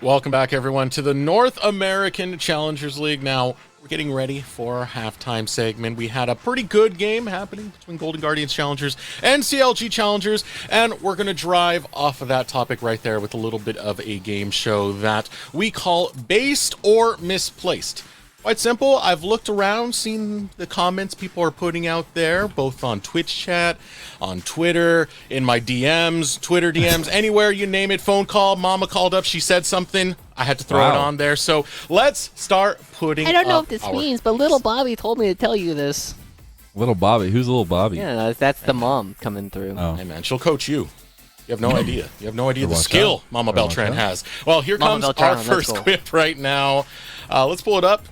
Welcome back, everyone, to the North American Challengers League. Now, we're getting ready for our halftime segment. We had a pretty good game happening between Golden Guardians Challengers and CLG Challengers, and we're going to drive off of that topic right there with a little bit of a game show that we call Based or Misplaced. Quite simple. I've looked around, seen the comments people are putting out there, both on Twitch chat, on Twitter, in my DMs, Twitter DMs, anywhere, you name it. Phone call, mama called up, she said something. I had to throw it on there. So let's start putting I don't know what this means, but little Bobby told me to tell you this. Little Bobby? Who's little Bobby? Yeah, that's the mom coming through. Oh. Hey, man, she'll coach you. You have no idea. You have no idea the skill Mama Beltran has. Well, here comes our first quip right now. Let's pull it up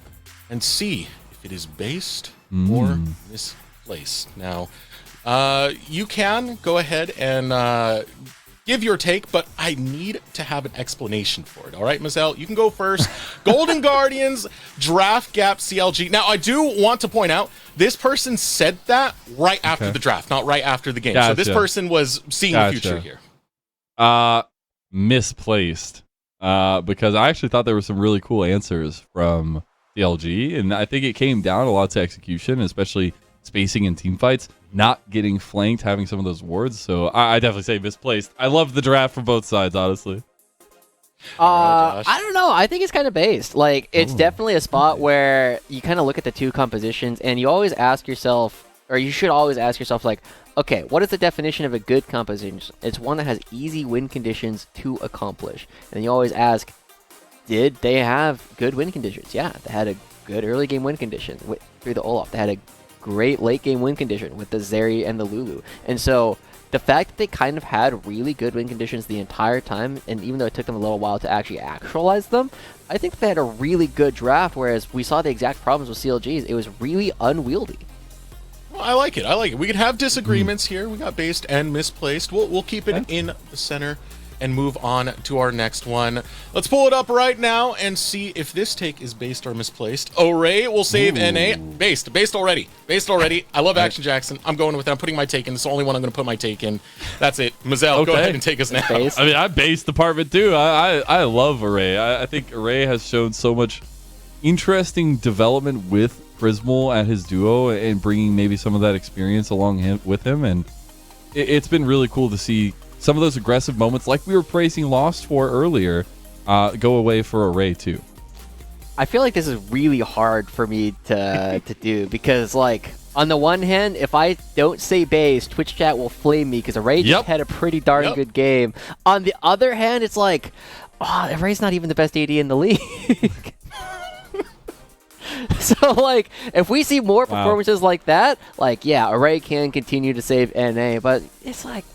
and see if it is based or misplaced. Now, you can go ahead and give your take, but I need to have an explanation for it. All right, Mazel, you can go first. Golden Guardians, draft gap CLG. Now, I do want to point out, this person said that right after the draft, not right after the game. So this person was seeing the future here. Misplaced. Because I actually thought there were some really cool answers from CLG, and I think it came down a lot to execution, especially spacing in team fights, not getting flanked, having some of those wards. So I definitely say misplaced. I love the draft from both sides, honestly. I don't know. I think it's kind of based. Like, it's definitely a spot where you kind of look at the two compositions, and you always ask yourself, or you should always ask yourself, like, okay, what is the definition of a good composition? It's one that has easy win conditions to accomplish. And you always ask, did they have good win conditions? Yeah, they had a good early game win condition through the Olaf. They had a great late game win condition with the Zeri and the Lulu. And so the fact that they kind of had really good win conditions the entire time, and even though it took them a little while to actually actualize them, I think they had a really good draft, whereas we saw the exact problems with CLGs. It was really unwieldy. Well, I like it. I like it. We can have disagreements here. We got based and misplaced. We'll keep it in the center and move on to our next one. Let's pull it up right now and see if this take is based or misplaced. Array will save NA. Based already. Based already. I love Action Jackson. I'm going with it. I'm putting my take in. It's the only one I'm going to put my take in. That's it. Mazel, go ahead and take us now. I mean, I'm based department too. I love Array. I think Array has shown so much interesting development with Prismal at his duo and bringing maybe some of that experience along with him. And it's been really cool to see some of those aggressive moments, like we were praising Lost for earlier, go away for Array too. I feel like this is really hard for me to do because, like, on the one hand, if I don't say base, Twitch chat will flame me because Array just had a pretty darn good game. On the other hand, it's like, Array's not even the best AD in the league. So, like, if we see more performances like that, like, yeah, Array can continue to save NA, but it's like,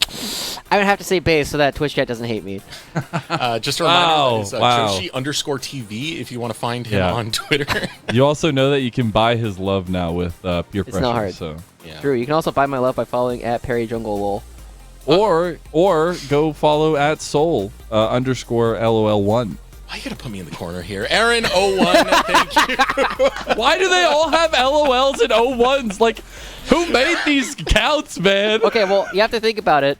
I would have to say base so that Twitch chat doesn't hate me. Just a reminder, it's Joshi_TV if you want to find him on Twitter. You also know that you can buy his love now with peer pressure. It's not hard. So. Yeah. True. You can also buy my love by following at PerryJungleLol. Or go follow at Soul _LOL1. Why you gotta put me in the corner here? Aaron01, thank you. Why do they all have LOLs and O1s? Like, who made these counts, man? Okay, well, you have to think about it.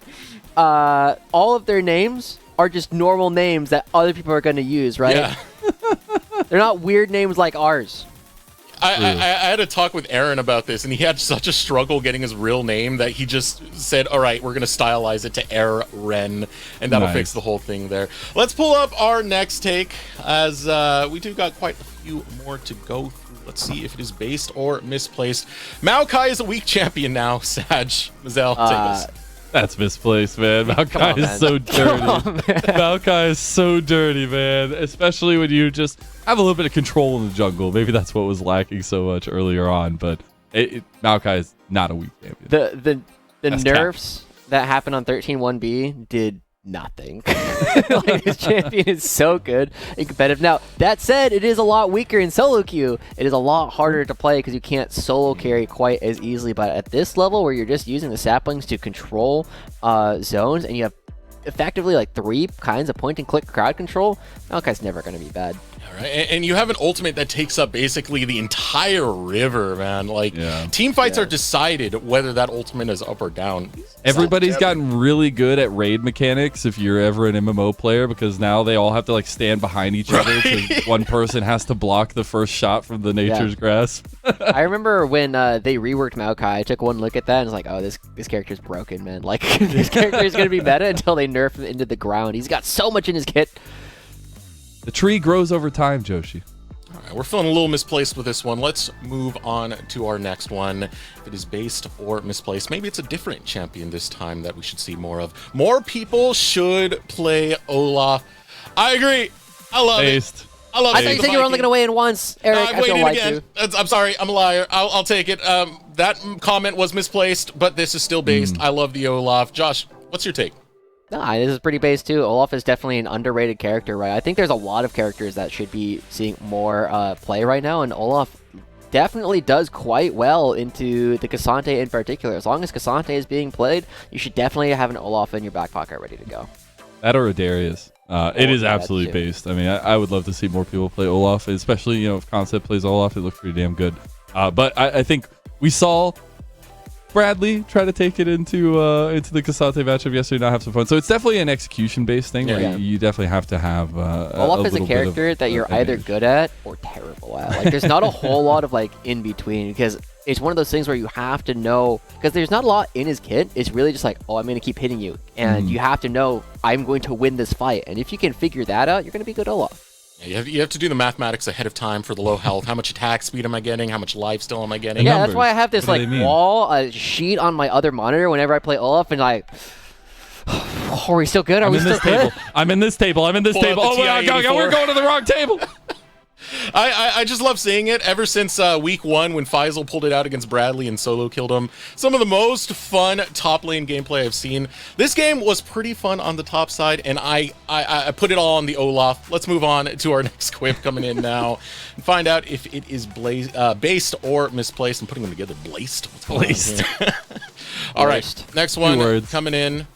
All of their names are just normal names that other people are going to use, right? Yeah. They're not weird names like ours. I had a talk with Aaron about this, and he had such a struggle getting his real name that he just said, all right, we're going to stylize it to Aaron, and that'll fix the whole thing there. Let's pull up our next take, as we do got quite a few more to go through. Let's see if it is based or misplaced. Maokai is a weak champion now. Sag, Mazel, take us. That's misplaced, man. Maokai is so dirty. Maokai is so dirty, man. Especially when you just have a little bit of control in the jungle. Maybe that's what was lacking so much earlier on. But Maokai is not a weak champion. The nerfs that happened on 13-1B did nothing. Like, this champion is so good and competitive. Now, that said, it is a lot weaker in solo queue. It is a lot harder to play because you can't solo carry quite as easily. But at this level, where you're just using the saplings to control zones, and you have effectively like 3 kinds of point-and-click crowd control, Maokai's never going to be bad. All And you have an ultimate that takes up basically the entire river, man. Like, team fights are decided whether that ultimate is up or down. Everybody's gotten really good at raid mechanics if you're ever an MMO player, because now they all have to like stand behind each other, so one person has to block the first shot from the nature's grasp. I remember when they reworked Maokai, I took one look at that and was like, oh, this character's broken, man. Like, this character is going to be meta until they nerf him into the ground. He's got so much in his kit. The tree grows over time, Joshi. All right, we're feeling a little misplaced with this one. Let's move on to our next one. If it is based or misplaced, maybe it's a different champion this time that we should see more of. More people should play Olaf. I agree. I love it. I love it. I thought you said you were only going to weigh in once, Eric. No, I'm waiting again. I'm sorry. I'm a liar. I'll take it. That comment was misplaced, but this is still based. I love the Olaf. Josh, what's your take? No, this is pretty base too. Olaf is definitely an underrated character, right? I think there's a lot of characters that should be seeing more play right now, and Olaf definitely does quite well into the Cassante in particular. As long as Cassante is being played, you should definitely have an Olaf in your back pocket ready to go. That or a Darius. It is absolutely based. I mean, I would love to see more people play Olaf, especially, if Concept plays Olaf, it looks pretty damn good. But I think we saw Bradley try to take it into the Cassante matchup yesterday, not have some fun. So it's definitely an execution-based thing where you definitely have to have Olaf is a character that you're either good at or terrible at. Like, there's not a whole lot of, like, in-between, because it's one of those things where you have to know, because there's not a lot in his kit. It's really just like, oh, I'm going to keep hitting you. And you have to know, I'm going to win this fight. And if you can figure that out, you're going to be good Olaf. Yeah, you have to do the mathematics ahead of time for the low health. How much attack speed am I getting? How much life still am I getting? Yeah, that's why I have this like wall sheet on my other monitor whenever I play Olaf, and like, are we still good? Are we still good? I'm in this table. I'm in this table. Oh my God, we're going to the wrong table. I just love seeing it ever since week 1 when Faisal pulled it out against Bradley and solo killed him. Some of the most fun top lane gameplay I've seen. This game was pretty fun on the top side, and I put it all on the Olaf. Let's move on to our next quip coming in now and find out if it is based or misplaced. I'm putting them together. Blazed? What's going on here? All right, next one coming in.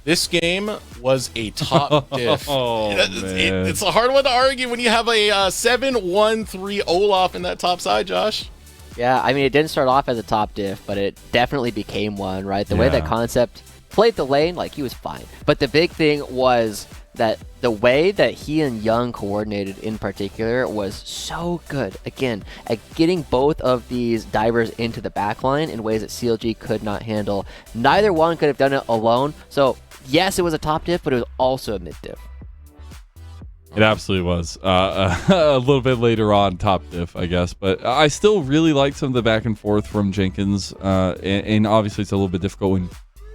This game was a top diff. It's a hard one to argue when you have a 7-1-3 Olaf in that top side, Josh. Yeah, I mean, it didn't start off as a top diff, but it definitely became one, right? The way that Concept played the lane, like, he was fine. But the big thing was that the way that he and Young coordinated in particular was so good, again, at getting both of these divers into the backline in ways that CLG could not handle. Neither one could have done it alone, so yes, it was a top diff, but it was also a mid diff. It absolutely was. A little bit later on, top diff, I guess. But I still really like some of the back and forth from Jenkins. And obviously, it's a little bit difficult when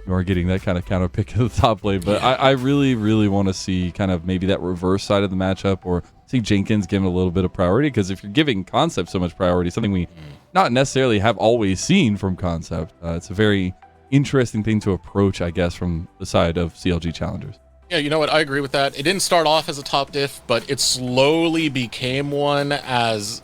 you are getting that kind of counter pick at the top lane. But I really, really want to see kind of maybe that reverse side of the matchup, or see Jenkins given a little bit of priority. Because if you're giving Concept so much priority, something we not necessarily have always seen from Concept, it's a very interesting thing to approach, I guess, from the side of CLG Challengers. Yeah, you know what? I agree with that. It didn't start off as a top diff, but it slowly became one as,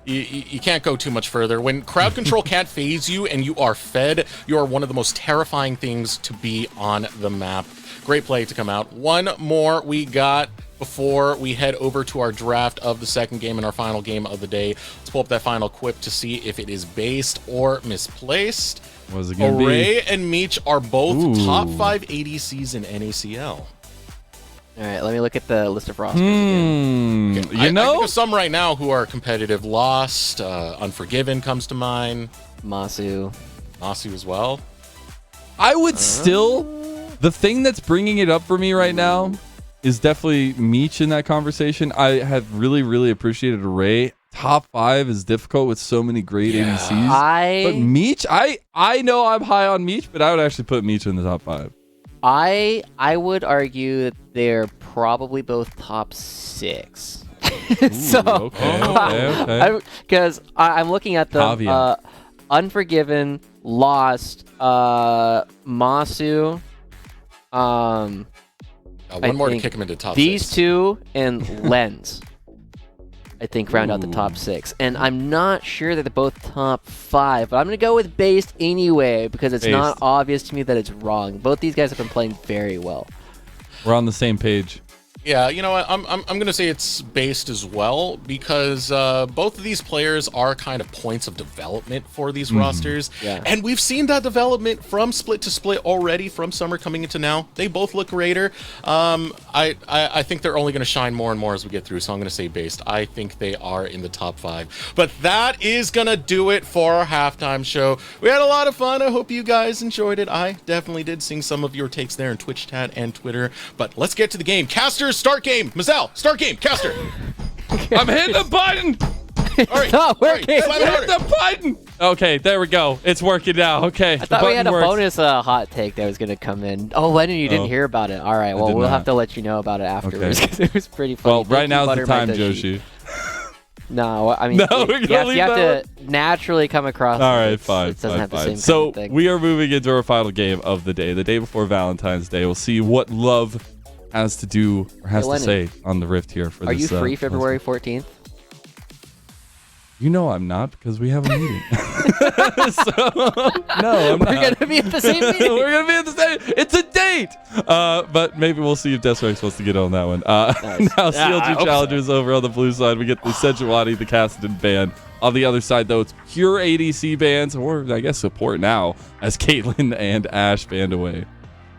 you can't go too much further. When crowd control can't phase you and you are fed, you are one of the most terrifying things to be on the map. Great play to come out. One more we got before we head over to our draft of the second game and our final game of the day. Let's pull up that final quip to see if it is based or misplaced. What is it gonna be? Array and Meech are both top 5 ADCs in NACL. All right, let me look at the list of rosters again. Okay, I think of some right now who are competitive. Lost, Unforgiven comes to mind. Masu as well. I would still... The thing that's bringing it up for me right now is definitely Meech in that conversation. I have really, really appreciated Array. Top 5 is difficult with so many great ADCs. But Meech, I know I'm high on Meech, but I would actually put Meech in the top 5. I would argue that they're probably both top 6. Because I'm looking at them. Unforgiven, Lost, Masu. One more to kick him into top 6. These two and Lens, I think, round out the top 6. And I'm not sure that they're both top 5, but I'm going to go with based anyway because it's not obvious to me that it's wrong. Both these guys have been playing very well. We're on the same page. Yeah, you know what? I'm gonna say it's based as well because both of these players are kind of points of development for these rosters, and we've seen that development from split to split already, from summer coming into now. They both look greater. I think they're only gonna shine more and more as we get through. So I'm gonna say based. I think they are in the top 5. But that is gonna do it for our halftime show. We had a lot of fun. I hope you guys enjoyed it. I definitely did, seeing some of your takes there in Twitch chat and Twitter. But let's get to the game. Casters, start game. Mazel, start game. Caster. I'm hitting the button. All right. Not working. Hit the button. Okay, there we go. It's working now. Okay. I thought we had a bonus hot take that was going to come in. Oh, Lennon, you didn't hear about it. All right, well, we'll have to let you know about it afterwards because it was pretty funny. Well, right now's the time, Joshi. No, I mean, you have to naturally come across. All right, fine. It doesn't have the same so kind of thing. we are moving into our final game of the day before Valentine's Day. We'll see what love has to do or has to say on the Rift here for this. Are you free February 14th? You know I'm not, because we have a meeting. No, I'm not. We're going to be at the same meeting. We're going to be at the same. It's a date. But maybe we'll see if Desrex wants to get on that one. Nice. Now CLG Challengers over on the blue side. We get the Sejuani, the Kassadin band. On the other side, though, it's pure ADC bands, or I guess support now, as Caitlyn and Ashe band away.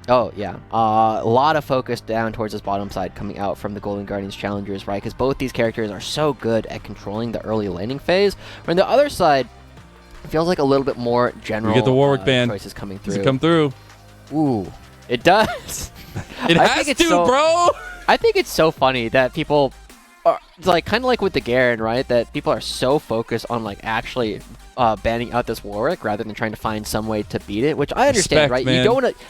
Oh, yeah. A lot of focus down towards this bottom side coming out from the Golden Guardians Challengers, right? Because both these characters are so good at controlling the early laning phase. Where on the other side, it feels like a little bit more general we get the Warwick band. choices coming through. Does it come through? Ooh, it does. It has to, bro! I think it's so funny that people are, like, kind of like with the Garen, right? That people are so focused on, like, actually banning out this Warwick rather than trying to find some way to beat it, which I understand, right? Man.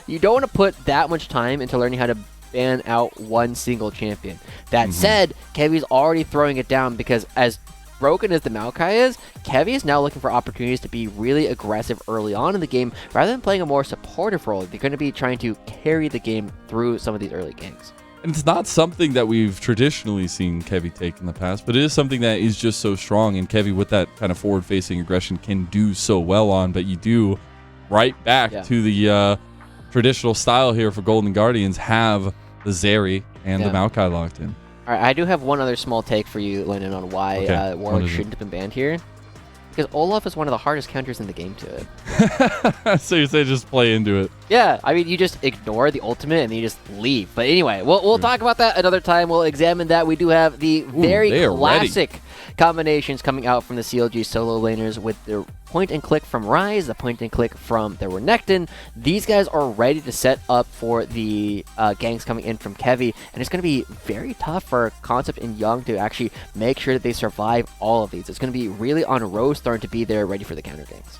You don't want to put that much time into learning how to ban out one single champion. That said, Kevy's already throwing it down because as broken as the Maokai is, Kevy is now looking for opportunities to be really aggressive early on in the game rather than playing a more supportive role. They're going to be trying to carry the game through some of these early games. And it's not something that we've traditionally seen Kevy take in the past, but it is something that is just so strong, and Kevy with that kind of forward-facing aggression can do so well on, but you do right back to the traditional style here for Golden Guardians, have the Zeri and the Maokai locked in. All right, I do have one other small take for you, Lennon, on why Warwick shouldn't have been banned here. Because Olaf is one of the hardest counters in the game to it. So you say just play into it. Yeah, I mean, you just ignore the ultimate and then you just leave. But anyway, we'll talk about that another time. We'll examine that. We do have the very classic combinations coming out from the CLG solo laners with the point and click from Ryze, the point and click from the Renekton. These guys are ready to set up for the ganks coming in from Kevy, and it's going to be very tough for Concept and Young to actually make sure that they survive all of these. It's going to be really on Rosethorn to be there ready for the counter ganks.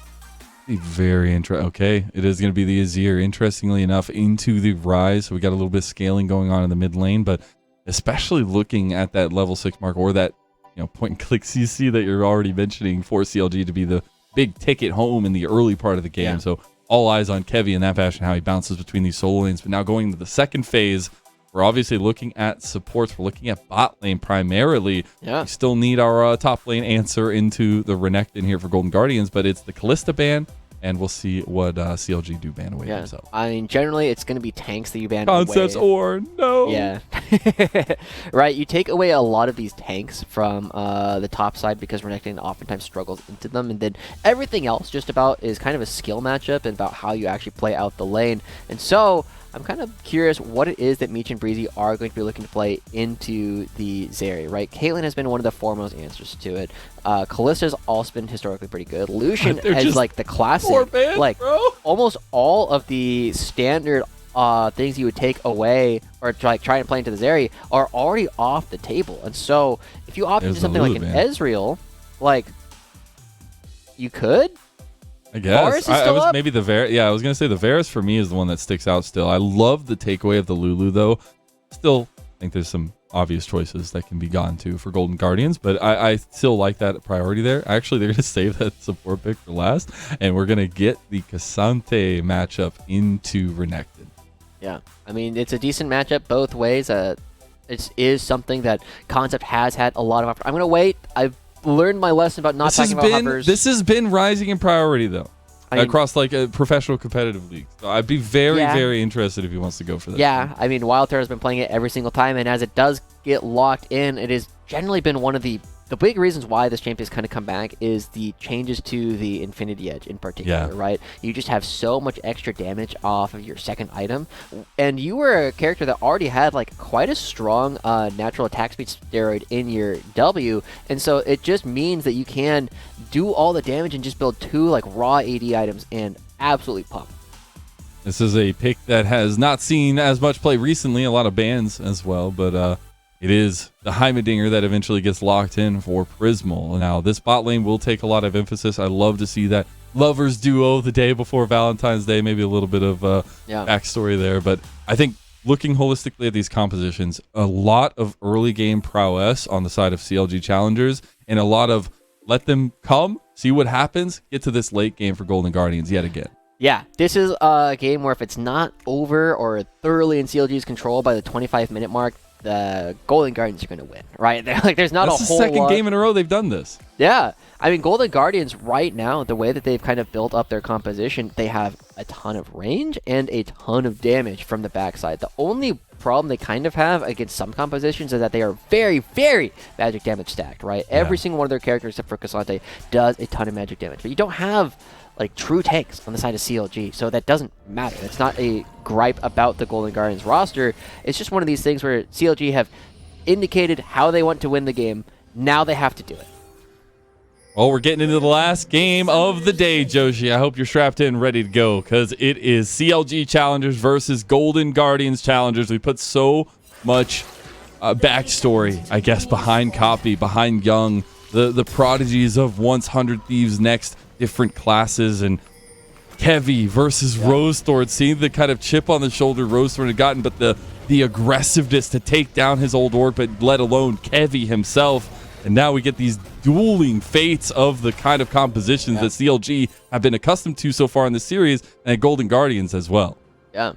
Very interesting. Okay, it is going to be the Azir, interestingly enough, into the Ryze. So we got a little bit of scaling going on in the mid lane, but especially looking at that level 6 mark or that point and click CC that you're already mentioning for CLG to be the big ticket home in the early part of the game. So all eyes on Kevy in that fashion, how he bounces between these solo lanes. But now going into the second phase, we're obviously looking at supports. We're looking at bot lane primarily. We still need our top lane answer into the Renekton here for Golden Guardians, but it's the Kalista ban, and we'll see what CLG do ban away themselves. I mean, generally, it's going to be tanks that you ban Concepts away. or no. Yeah. Right, you take away a lot of these tanks from the top side because Renekton oftentimes struggles into them, and then everything else just about is kind of a skill matchup and about how you actually play out the lane. And so I'm kind of curious what it is that Meech and Breezy are going to be looking to play into the Zeri, right? Caitlyn has been one of the foremost answers to it. Kalista's also been historically pretty good. Lucian is like the classic, almost all of the standard things you would take away or try and play into the Zeri are already off the table. And so if you opt into something like an Ezreal, like, you could. I guess. I was maybe the Varus. Yeah, I was going to say the Varus for me is the one that sticks out still. I love the takeaway of the Lulu, though. Still think there's some obvious choices that can be gone to for Golden Guardians, but I still like that priority there. Actually, they're going to save that support pick for last, and we're going to get the Cassante matchup into Renekton. Yeah, I mean, it's a decent matchup both ways. It is something that Concept has had a lot of... I'm going to wait. I've learned my lesson about not talking about hovers. This has been rising in priority, though. across like a professional competitive league. So I'd be very interested if he wants to go for that. Yeah, I mean, Wildterra has been playing it every single time, and as it does get locked in, it has generally been one of the big reasons why this champion's kind of come back is the changes to the Infinity Edge in particular, right? You just have so much extra damage off of your second item, and you were a character that already had like quite a strong natural attack speed steroid in your W, and so it just means that you can do all the damage and just build 2 like raw AD items and absolutely pump. This is a pick that has not seen as much play recently, a lot of bans as well, but it is the Heimerdinger that eventually gets locked in for Prismal. Now, this bot lane will take a lot of emphasis. I love to see that lovers duo the day before Valentine's Day, maybe a little bit of backstory there. But I think looking holistically at these compositions, a lot of early game prowess on the side of CLG Challengers and a lot of let them come, see what happens, get to this late game for Golden Guardians yet again. Yeah, this is a game where if it's not over or thoroughly in CLG's control by the 25-minute mark, the Golden Guardians are going to win, right? Like, there's not That's a whole the second game in a row they've done this. Yeah. I mean, Golden Guardians right now, the way that they've kind of built up their composition, they have a ton of range and a ton of damage from the backside. The only problem they kind of have against some compositions is that they are very magic damage stacked, right? Yeah. Every single one of their characters, except for Cassante, does a ton of magic damage. But you don't have like true tanks on the side of CLG, so that doesn't matter. It's not a gripe about the Golden Guardians roster. It's just one of these things where CLG have indicated how they want to win the game. Now they have to do it. Well, we're getting into the last game of the day, Joshi. I hope you're strapped in, ready to go, because it is CLG Challengers versus Golden Guardians Challengers. We put so much backstory, I guess, behind Copy, behind Young, the prodigies of once 100 Thieves, next different classes, and Kevy versus Rosethorn, seeing the kind of chip on the shoulder Rosethorn had gotten, but the aggressiveness to take down his old orc, but let alone Kevy himself. And now we get these dueling fates of the kind of compositions that CLG have been accustomed to so far in the series, and Golden Guardians as well. Yeah.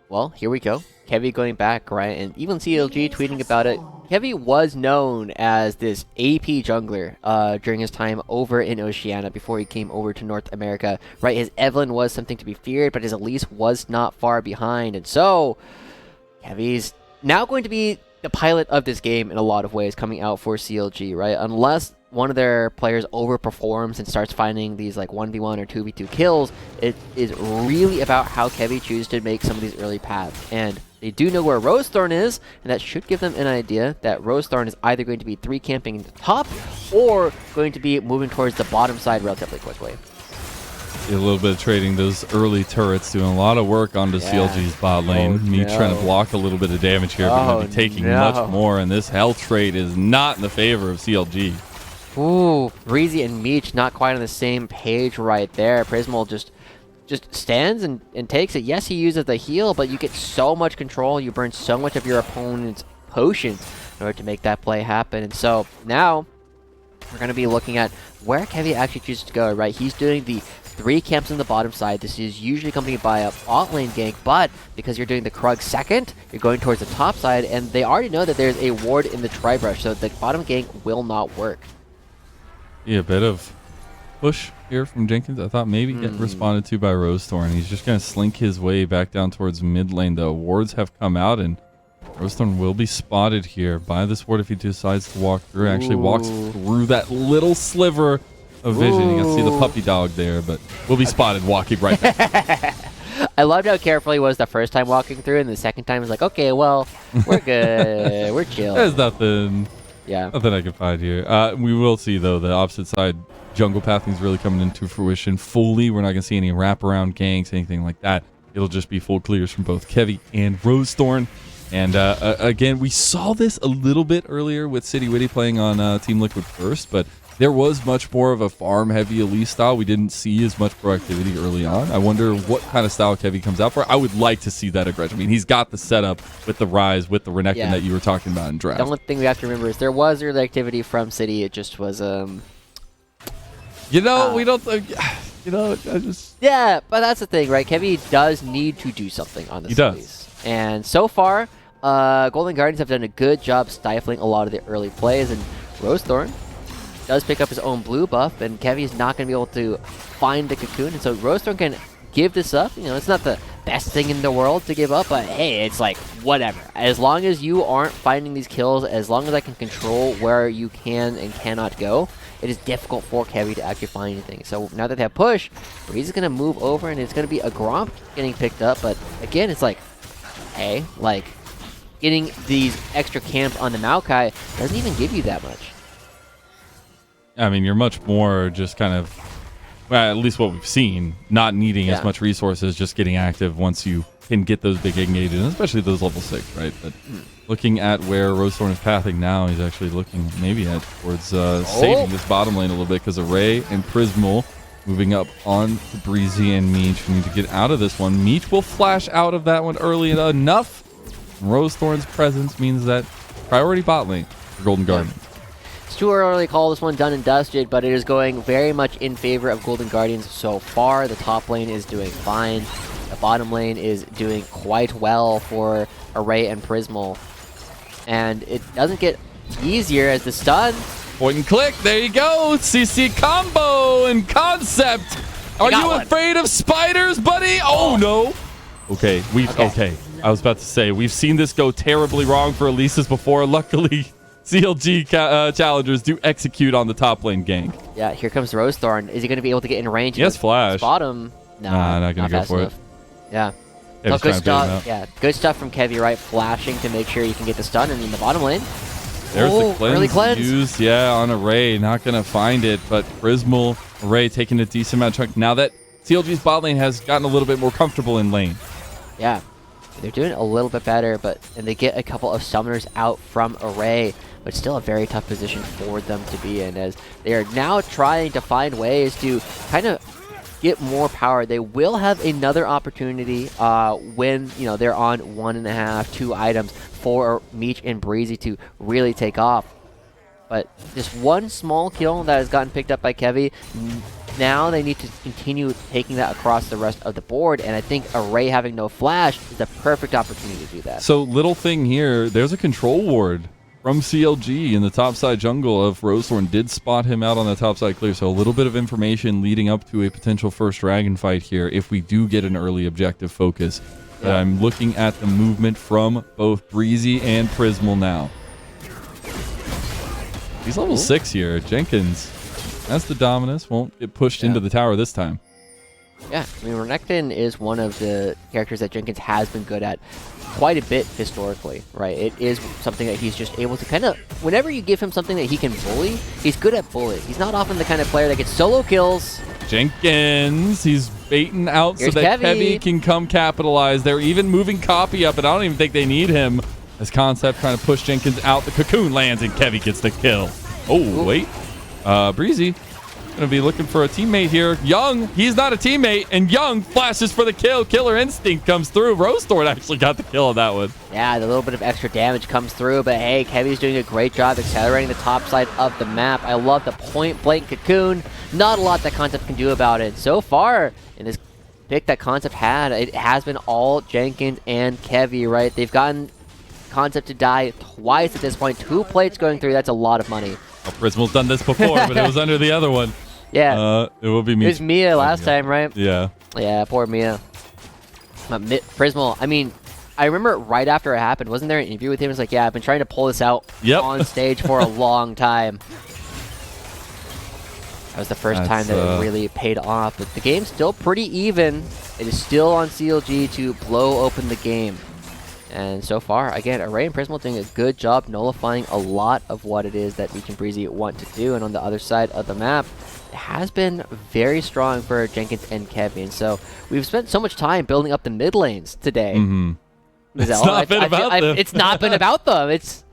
Well, here we go. Kevy going back, right? And even CLG tweeting about it. Kevy was known as this AP jungler during his time over in Oceania before he came over to North America, right? His Evelyn was something to be feared, but his Elise was not far behind. And so, Kevy's now going to be the pilot of this game in a lot of ways coming out for CLG, right? Unless one of their players overperforms and starts finding these like 1v1 or 2v2 kills, it is really about how Kevy chooses to make some of these early paths. And they do know where Rosethorn is, and that should give them an idea that Rosethorn is either going to be 3 camping in the top or going to be moving towards the bottom side relatively quickly. A little bit of trading those early turrets, doing a lot of work onto CLG's bot lane. Trying to block a little bit of damage here, but going to be taking much more, and this health trade is not in the favor of CLG. Ooh, Breezy and Meech not quite on the same page right there. Prismal just stands and takes it. Yes, he uses the heal, but you get so much control. You burn so much of your opponent's potions in order to make that play happen. And so now we're going to be looking at where Kevy actually chooses to go, right? He's doing the 3 camps on the bottom side. This is usually accompanied by a bot lane gank, but because you're doing the Krug second, you're going towards the top side, and they already know that there's a ward in the Tri-Brush, so the bottom gank will not work. Yeah, a bit of push here from Jenkins. I thought maybe get responded to by Rosethorn. He's just going to slink his way back down towards mid lane. The wards have come out, and Rosethorn will be spotted here by this ward if he decides to walk through. Actually walks through that little sliver of vision. You can see the puppy dog there, but will be spotted walking right back. I loved how careful he was the first time walking through, and the second time was like, okay, well, we're good. We're chill. There's nothing. Yeah. Nothing I can find here. We will see, though, the opposite side jungle pathing is really coming into fruition fully. We're not going to see any wraparound ganks, anything like that. It'll just be full clears from both Kevy and Rosethorn. And again, we saw this a little bit earlier with City Witty playing on Team Liquid first, but there was much more of a farm-heavy Elise style. We didn't see as much proactivity early on. I wonder what kind of style Kevy comes out for. I would like to see that aggression. I mean, he's got the setup with the Rise, with the Renekton that you were talking about in draft. The only thing we have to remember is there was early activity from City. It just was... we don't... I just... Yeah, but that's the thing, right? Kevy does need to do something on this release. And so far, Golden Guardians have done a good job stifling a lot of the early plays, and Rosethorn does pick up his own blue buff, and Kevy's not going to be able to find the cocoon, and so Rosethorn can give this up. You know, it's not the best thing in the world to give up, but hey, it's like, whatever. As long as you aren't finding these kills, as long as I can control where you can and cannot go, it is difficult for Kevy to actually find anything. So now that they have push, Breeze is going to move over, and it's going to be a Gromp getting picked up, but again, it's like, hey, like, getting these extra camp on the Maokai doesn't even give you that much. I mean, you're much more just kind of, well, at least what we've seen, not needing as much resources, just getting active once you can get those big engages, especially those level 6, right? But looking at where Rosethorn is pathing now, he's actually looking maybe towards saving this bottom lane a little bit, because Array and Prismal moving up on to Breezy and Meech. We need to get out of this one. Meech will flash out of that one early enough. Rosethorn's presence means that priority bot lane for Golden Guardians. It's too early to call this one done and dusted, but it is going very much in favor of Golden Guardians so far. The top lane is doing fine. The bottom lane is doing quite well for Array and Prismal. And it doesn't get easier as the stun. Point and click. There you go. CC combo and Concept. Are you afraid of spiders, buddy? Oh, no. Okay. Okay. I was about to say, we've seen this go terribly wrong for Elisa's before. Luckily, CLG challengers do execute on the top lane gank. Yeah, here comes Rosethorn. Is he going to be able to get in range? Yes, flash. Bottom. No, not going to go for enough. it. Yeah. So good stuff. Yeah, good stuff from Kevy, right? Flashing to make sure you can get the stun, and in the bottom lane. There's the early cleanse used, on Array. Not going to find it, but Prismal, Array taking a decent amount of chunk. Now that CLG's bot lane has gotten a little bit more comfortable in lane. Yeah. They're doing a little bit better, and they get a couple of summoners out from Array, but still a very tough position for them to be in, as they are now trying to find ways to kind of get more power. They will have another opportunity when they're on 1.5, 2 items for Meech and Breezy to really take off. But just one small kill that has gotten picked up by Kevy. Now they need to continue taking that across the rest of the board, and I think Array having no flash is the perfect opportunity to do that. So little thing here, there's a control ward from CLG in the topside jungle of Rosethorn. Did spot him out on the topside clear, so a little bit of information leading up to a potential first dragon fight here if we do get an early objective focus. But I'm looking at the movement from both Breezy and Prismal now. He's level 6 here. Jenkins, that's the Dominus. Won't get pushed into the tower this time. Yeah, I mean, Renekton is one of the characters that Jenkins has been good at quite a bit historically, right? It is something that he's just able to kind of, whenever you give him something that he can bully, he's good at bully. He's not often the kind of player that gets solo kills. Jenkins, he's baiting out Here's so that Kevy. Kevy can come capitalize. They're even moving Copy up, and I don't even think they need him. As Concept trying to push Jenkins out, the cocoon lands, and Kevy gets the kill. Oh, wait. Breezy going to be looking for a teammate here. Young, he's not a teammate, and Young flashes for the kill. Killer Instinct comes through. Rosethorn actually got the kill on that one. Yeah, the little bit of extra damage comes through, but hey, Kevy's doing a great job accelerating the top side of the map. I love the point-blank cocoon. Not a lot that Concept can do about it. So far, in this pick that Concept had, it has been all Jenkins and Kevy, right? They've gotten Concept to die twice at this point. 2 plates going through, that's a lot of money. Oh, Prismal's done this before, but it was under the other one. Yeah. It will be me. It was Mia last time, right? Yeah. Yeah, poor Mia. Prismal, I mean, I remember right after it happened, wasn't there an interview with him? It was like, yeah, I've been trying to pull this out on stage for a long time. That was the first time that it really paid off. But the game's still pretty even. It is still on CLG to blow open the game. And so far, again, Array and Prismal doing a good job nullifying a lot of what it is that Meech and Breezy want to do. And on the other side of the map, it has been very strong for Jenkins and Kevin. So we've spent so much time building up the mid lanes today. Mm-hmm. It's not been about them. It's not been about them. It's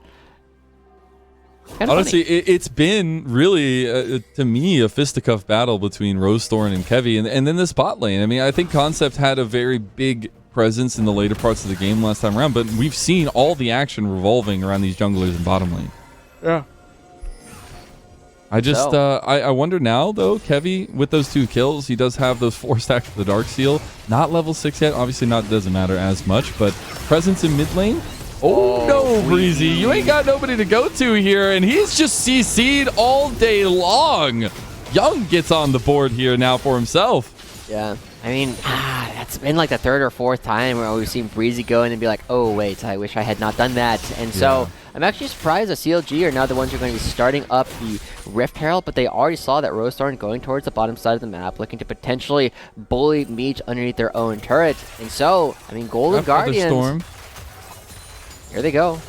honestly, it's been really, to me, a fisticuff battle between Rosethorn and Kevy, and then this bot lane. I mean, I think Concept had a very big presence in the later parts of the game last time around, but we've seen all the action revolving around these junglers in bottom lane. Yeah. I just, I wonder now, though, Kevy, with those 2 kills, he does have those 4 stacks of the Dark Seal. Not level 6 yet. Obviously, doesn't matter as much, but presence in mid lane, Oh, no, Breezy. You ain't got nobody to go to here, and he's just CC'd all day long. Young gets on the board here now for himself. Yeah. I mean, that's been like the third or fourth time where we've seen Breezy go in and be like, oh, wait, I wish I had not done that. And so I'm actually surprised that CLG are now the ones who are going to be starting up the Rift Herald, but they already saw that Rosethorn going towards the bottom side of the map, looking to potentially bully Meech underneath their own turret. And so, I mean, Golden Guardians, Storm. Here they go.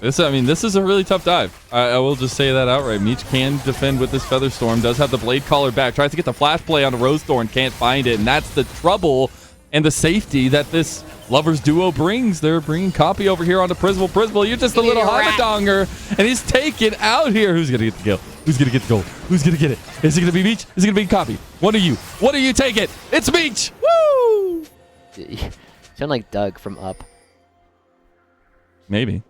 This is a really tough dive. I will just say that outright. Meech can defend with this Feather Storm. Does have the Blade Caller back. Tries to get the flash play on Rosethorn. Can't find it. And that's the trouble and the safety that this Lovers duo brings. They're bringing Copy over here onto Prismal. Prismal, you're just a little Heimadonger. And he's taken out here. Who's going to get the kill? Who's going to get the goal? Who's going to get it? Is it going to be Meech? Is it going to be Copy? One of you. One of you take it. It's Meech. Woo! You sound like Doug from Up. Maybe.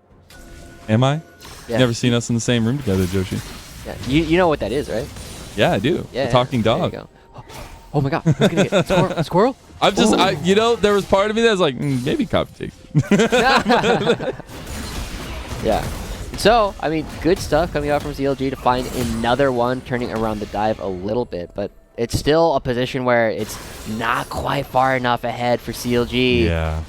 Am I? Yeah. Never seen us in the same room together, Joshi. Yeah. You know what that is, right? Yeah, I do. Yeah, the talking dog. There you go. Oh my god. Who's gonna get squirrel? Squirrel? I'm just, there was part of me that was like, maybe Copy takes it. Yeah. So, I mean, good stuff coming out from CLG to find another one, turning around the dive a little bit, but it's still a position where it's not quite far enough ahead for CLG. Yeah.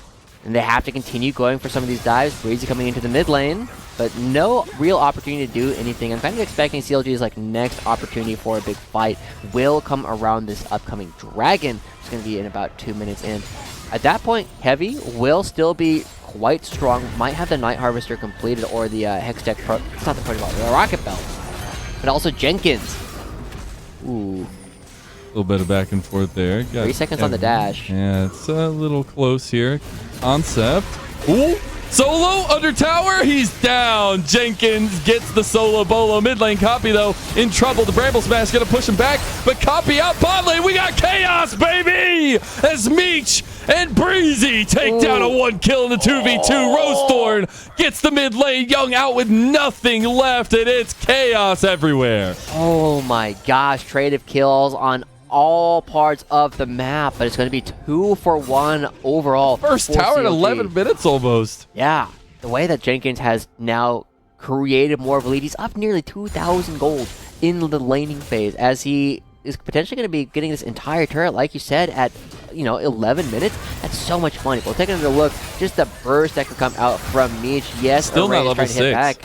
And they have to continue going for some of these dives. Breezy coming into the mid lane, but no real opportunity to do anything. I'm kind of expecting CLG's next opportunity for a big fight will come around this upcoming Dragon. It's going to be in about 2 minutes in. At that point, Heavy will still be quite strong. Might have the Night Harvester completed or the Hex Deck it's not the Protocol, the Rocket Belt. But also Jenkins. Ooh. A little bit of back and forth there. Got 3 seconds on the dash. Yeah, it's a little close here. Concept. Ooh, solo under tower. He's down. Jenkins gets the solo bolo. Mid lane Copy, though, in trouble. The Bramble Smash going to push him back, but Copy out bot lane. We got chaos, baby! As Meech and Breezy take down a 1 kill in the 2v2. Rosethorn gets the mid lane. Young out with nothing left, and it's chaos everywhere. Oh my gosh, trade of kills on all parts of the map, but it's going to be 2 for 1 overall. First tower in 11 minutes almost. Yeah, the way that Jenkins has now created more of a lead, he's up nearly 2,000 gold in the laning phase, as he is potentially going to be getting this entire turret, like you said, at 11 minutes. That's so much money. We'll take another look. Just the burst that could come out from Meech. Yes, still not level 6. Hit back,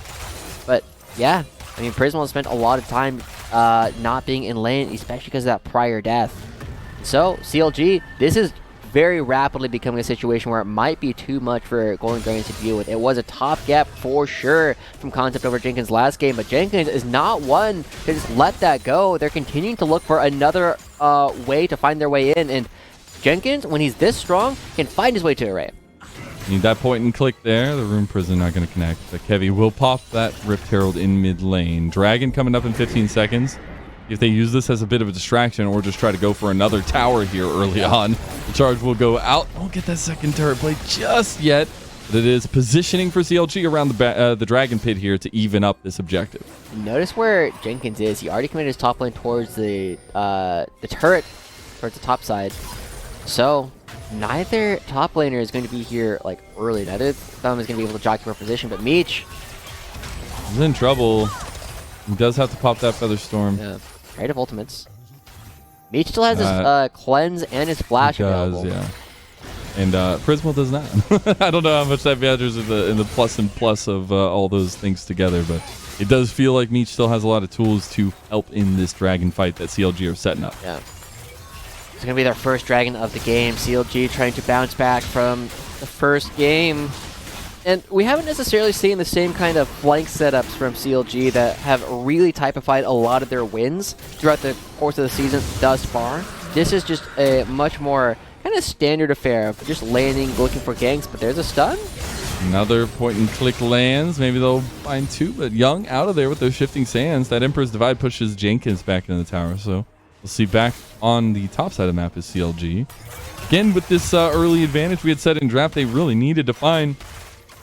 but yeah, I mean, Prismal has spent a lot of time not being in lane, especially because of that prior death. So, CLG, this is very rapidly becoming a situation where it might be too much for Golden Guardians to deal with. It was a top gap for sure from Concept over Jenkins last game, but Jenkins is not one to just let that go. They're continuing to look for another way to find their way in, and Jenkins, when he's this strong, can find his way to Array. Need that point and click there. The Rune Prison not going to connect. But Kevy will pop that Rift Herald in mid lane. Dragon coming up in 15 seconds. If they use this as a bit of a distraction or just try to go for another tower here early on, the charge will go out. Won't get that second turret play just yet. But it is positioning for CLG around the Dragon Pit here to even up this objective. Notice where Jenkins is. He already committed his top lane towards the turret, towards the top side. So neither top laner is going to be here early. Neither of them is going to be able to jockey for position, but Meech, he's in trouble. He does have to pop that Feather Storm. Yeah. Right of ultimates. Meech still has his cleanse and his flash available. Yeah. And Prismal does not. I don't know how much that matters in the plus and plus of all those things together, but it does feel like Meech still has a lot of tools to help in this dragon fight that CLG are setting up. Yeah. It's going to be their first dragon of the game. CLG trying to bounce back from the first game. And we haven't necessarily seen the same kind of flank setups from CLG that have really typified a lot of their wins throughout the course of the season thus far. This is just a much more kind of standard affair of just landing, looking for ganks, but there's a stun. Another point and click lands. Maybe they'll find 2, but Young out of there with those shifting sands. That Emperor's Divide pushes Jenkins back into the tower, so we'll see back on the top side of the map is CLG. Again, with this early advantage we had set in draft, they really needed to find.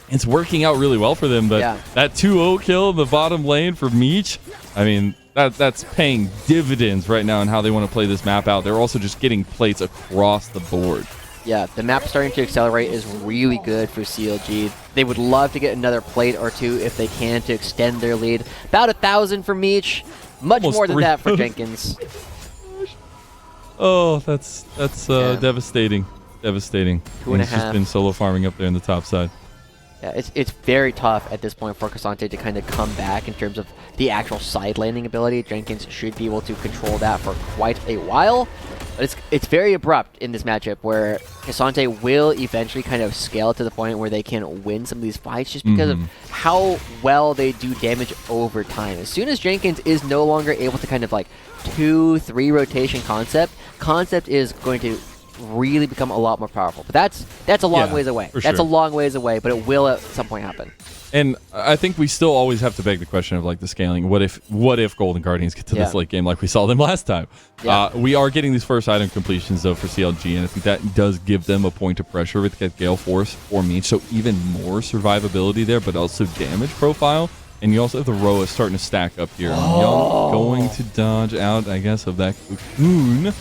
It's working out really well for them, but that 2-0 kill in the bottom lane for Meech, I mean, that's paying dividends right now in how they want to play this map out. They're also just getting plates across the board. Yeah, the map starting to accelerate is really good for CLG. They would love to get another plate or two if they can to extend their lead. About 1,000 for Meech. Much Almost more than that for 3,000. Jenkins. Oh, that's devastating. Devastating. 2.5. He's just been solo farming up there in the top side. Yeah, it's very tough at this point for Cassante to kind of come back in terms of the actual side landing ability. Jenkins should be able to control that for quite a while. But it's very abrupt in this matchup where Cassante will eventually kind of scale to the point where they can win some of these fights just because of how well they do damage over time. As soon as Jenkins is no longer able to kind of like 2-3 rotation Concept is going to really become a lot more powerful. But that's a long ways away. That's a long ways away, but it will at some point happen. And I think we still always have to beg the question of like the scaling. What if Golden Guardians get to this late game like we saw them last time? Yeah. We are getting these first item completions though for CLG, and I think that does give them a point of pressure with the Gale Force or Meech, so even more survivability there, but also damage profile. And you also have the Roa starting to stack up here. Young going to dodge out, I guess, of that cocoon.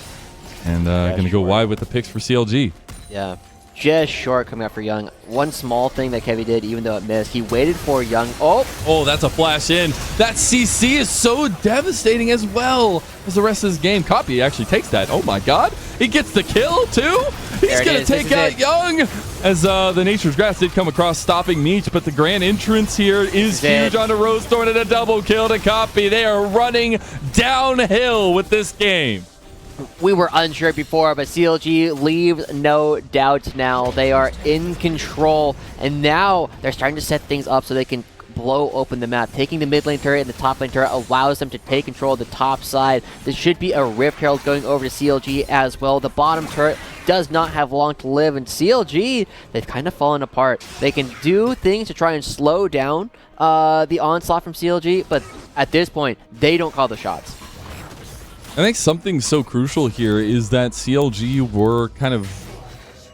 And going to go wide with the picks for CLG. Yeah. Just short coming out for Young. One small thing that Kevy did, even though it missed, he waited for Young. Oh, that's a flash in. That CC is so devastating as well as the rest of this game. Copy actually takes that. Oh my god. He gets the kill too. He's going to take out Young. As the Nature's Grass did come across, stopping Meech, but the grand entrance here is huge onto Rose Thorn and a double kill to Copy. They are running downhill with this game. We were unsure before, but CLG leave no doubt now. They are in control, and now they're starting to set things up so they can blow open the map. Taking the mid lane turret and the top lane turret allows them to take control of the top side. This should be a Rift Herald going over to CLG as well. The bottom turret does not have long to live, and CLG, they've kind of fallen apart. They can do things to try and slow down the onslaught from CLG, but at this point, they don't call the shots. I think something so crucial here is that CLG were kind of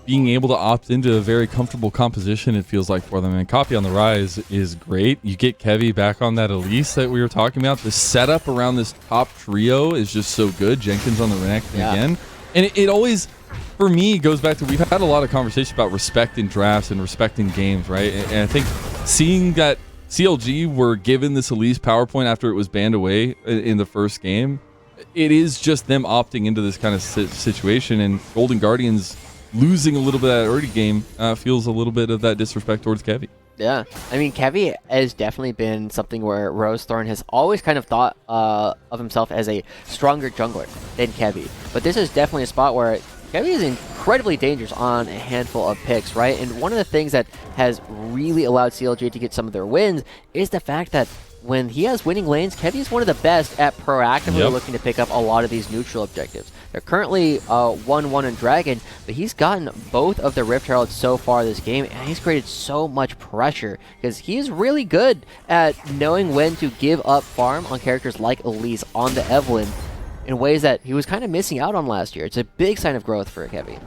being able to opt into a very comfortable composition, it feels like, for them. And Copy on the rise is great. You get Kevy back on that Elise that we were talking about. The setup around this top trio is just so good. Jenkins on the neck again. And it always, for me, goes back to, we've had a lot of conversation about respect in drafts and respect in games, right? And I think seeing that CLG were given this Elise PowerPoint after it was banned away in the first game, it is just them opting into this kind of situation, and Golden Guardians losing a little bit of that early game feels a little bit of that disrespect towards Kevy. Yeah, I mean, Kevy has definitely been something where Rose Thorn has always kind of thought of himself as a stronger jungler than Kevy. But this is definitely a spot where Kevy is incredibly dangerous on a handful of picks, right? And one of the things that has really allowed CLG to get some of their wins is the fact that when he has winning lanes, Kevy is one of the best at proactively looking to pick up a lot of these neutral objectives. They're currently 1-1 in Dragon, but he's gotten both of the Rift Heralds so far this game, and he's created so much pressure because he's really good at knowing when to give up farm on characters like Elise on the Evelynn in ways that he was kind of missing out on last year. It's a big sign of growth for Kevy.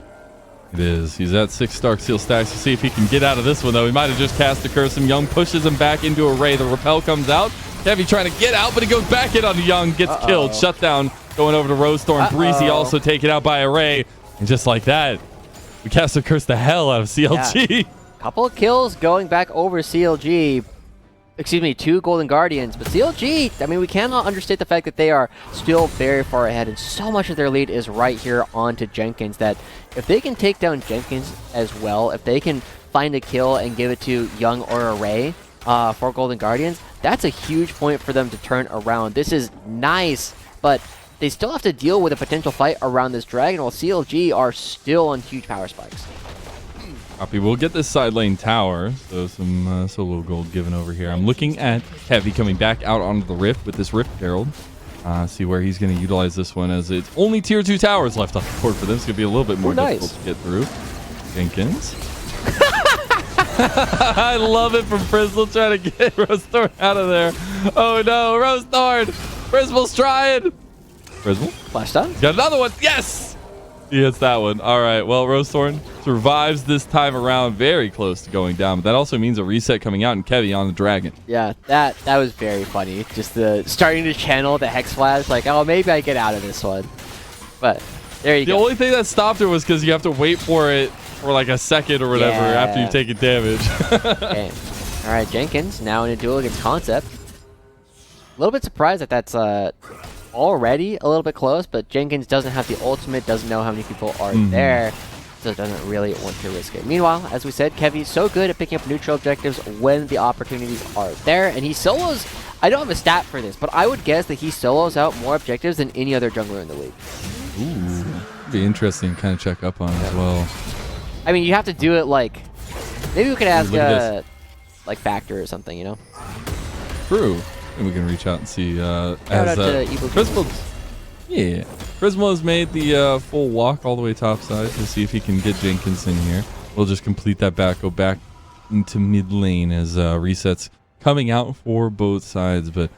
It is. He's at 6 Dark Seal stacks to see if he can get out of this one, though. He might have just cast a curse. Him. Young pushes him back into a Ray. The repel comes out. Kevy trying to get out, but he goes back in on Young. Gets killed. Shut down. Going over to Rose Thorn. Breezy also taken out by a Ray. And just like that, we cast a curse the hell out of CLG. Yeah. Couple of kills going back over CLG. Excuse me, 2 Golden Guardians. But CLG, I mean, we cannot understate the fact that they are still very far ahead, and so much of their lead is right here onto Jenkins, that if they can take down Jenkins as well, if they can find a kill and give it to Young or Array for Golden Guardians, that's a huge point for them to turn around. This is nice, but they still have to deal with a potential fight around this Dragon, while CLG are still on huge power spikes. Copy. We'll get this side lane tower, so some solo gold given over here. I'm looking at Heavy coming back out onto the Rift with this Rift Herald. See where he's going to utilize this one, as it's only tier 2 towers left on the board for them. It's going to be a little bit more difficult to get through. Jenkins. I love it from Frizzle trying to get Rose Thorn out of there. Oh no, Rose Thorn! Frizzle's trying! Frizzle? Flash down? Got another one! Yes! He hits that one. All right, well, Rose Thorn survives this time around, very close to going down, but that also means a reset coming out and Kevy on the Dragon. Yeah, that was very funny. Just the starting to channel the Hex Flash, like, oh, maybe I get out of this one. But There you The go. only thing that stopped her was because you have to wait for it for like a second or whatever after you've taken damage. Okay. All right, Jenkins now in a duel against Concept. A little bit surprised that that's already a little bit close, but Jenkins doesn't have the ultimate, doesn't know how many people are there, so doesn't really want to risk it. Meanwhile, as we said, Kevy's so good at picking up neutral objectives when the opportunities are there, and he solos. I don't have a stat for this, but I would guess that he solos out more objectives than any other jungler in the league. Ooh, be interesting to kind of check up on as well. I mean, you have to do it like, maybe we could ask like Factor or something, you know? True. And we can reach out and see Shout out to Evil Prismal. Yeah. Prismal has made the full walk all the way topside to see if he can get Jenkins in here. We'll just complete that back, go back into mid lane as resets coming out for both sides. But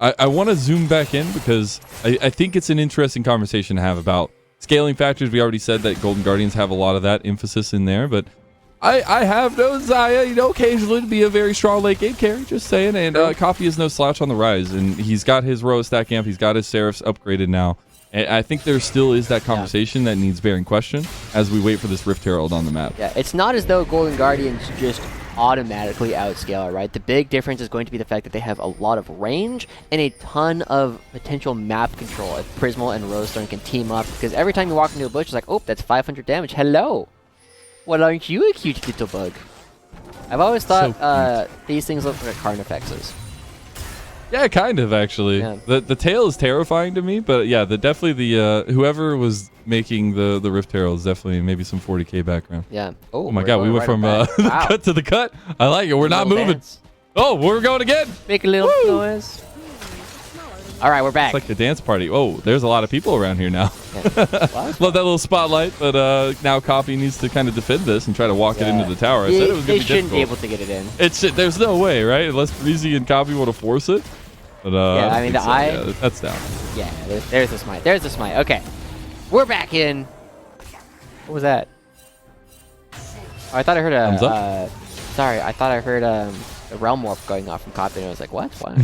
I want to zoom back in because I think it's an interesting conversation to have about scaling factors. We already said that Golden Guardians have a lot of that emphasis in there, but I have known Zaya, occasionally to be a very strong late game carry, just saying. And Coffee is no slouch on the rise, and he's got his Roa stack amp, he's got his Seraphs upgraded now. And I think there still is that conversation that needs bearing question as we wait for this Rift Herald on the map. Yeah, it's not as though Golden Guardians just automatically outscale, right? The big difference is going to be the fact that they have a lot of range and a ton of potential map control if Prismal and Rosethorn can team up, because every time you walk into a bush, it's like, oh, that's 500 damage. Hello. Well, aren't you a cute little bug? I've always thought these things look like Carnifexes. Yeah, kind of actually. Yeah. The tail is terrifying to me, but yeah, definitely the whoever was making the Rift Herald is definitely maybe some 40k background. Yeah. Oh my god, we went from the cut to the cut. I like it. We're not moving. Dance. Oh, we're going again. Make a little noise. All right, we're back. It's like a dance party. Oh, there's a lot of people around here now. Yeah. Love that little spotlight, but now Coffee needs to kind of defend this and try to walk it into the tower. I said it was going to be difficult. They shouldn't be able to get it in. There's no way, right? Unless Breezy and Coffee want to force it. But yeah, I mean, that's down. Yeah, there's the smite. There's the smite. Okay. We're back in. What was that? Oh, I thought I heard a... Thumbs up? Sorry, I thought I heard a realm warp going off from Coffee, and I was like, what? Why?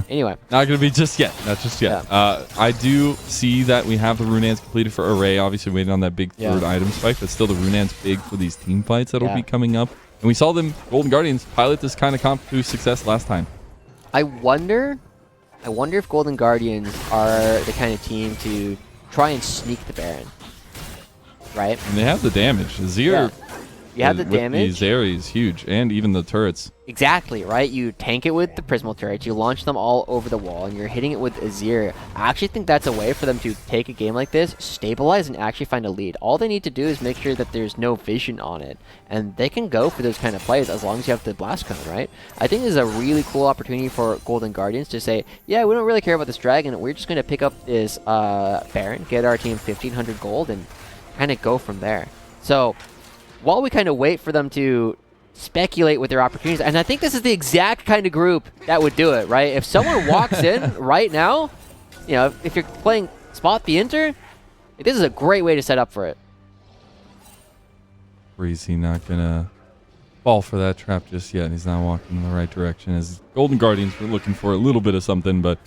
Anyway. Not going to be just yet. Not just yet. Yeah. I do see that we have the Runaan's completed for Array. Obviously waiting on that big third item spike, but still the Runaan's big for these team fights that'll be coming up. And we saw them, Golden Guardians, pilot this kind of comp to success last time. I wonder if Golden Guardians are the kind of team to try and sneak the Baron. Right? And they have the damage. Azir... Yeah. You have the damage. These areas huge, and even the turrets. Exactly, right? You tank it with the Prismal turrets, you launch them all over the wall, and you're hitting it with Azir. I actually think that's a way for them to take a game like this, stabilize, and actually find a lead. All they need to do is make sure that there's no vision on it, and they can go for those kind of plays as long as you have the Blast Cone, right? I think this is a really cool opportunity for Golden Guardians to say, yeah, we don't really care about this dragon, we're just going to pick up this Baron, get our team 1,500 gold, and kind of go from there. So... while we kind of wait for them to speculate with their opportunities, and I think this is the exact kind of group that would do it, right? If someone walks in right now, if you're playing Spot the Inter, this is a great way to set up for it. Breezy not going to fall for that trap just yet. He's not walking in the right direction. As Golden Guardians, we're looking for a little bit of something, but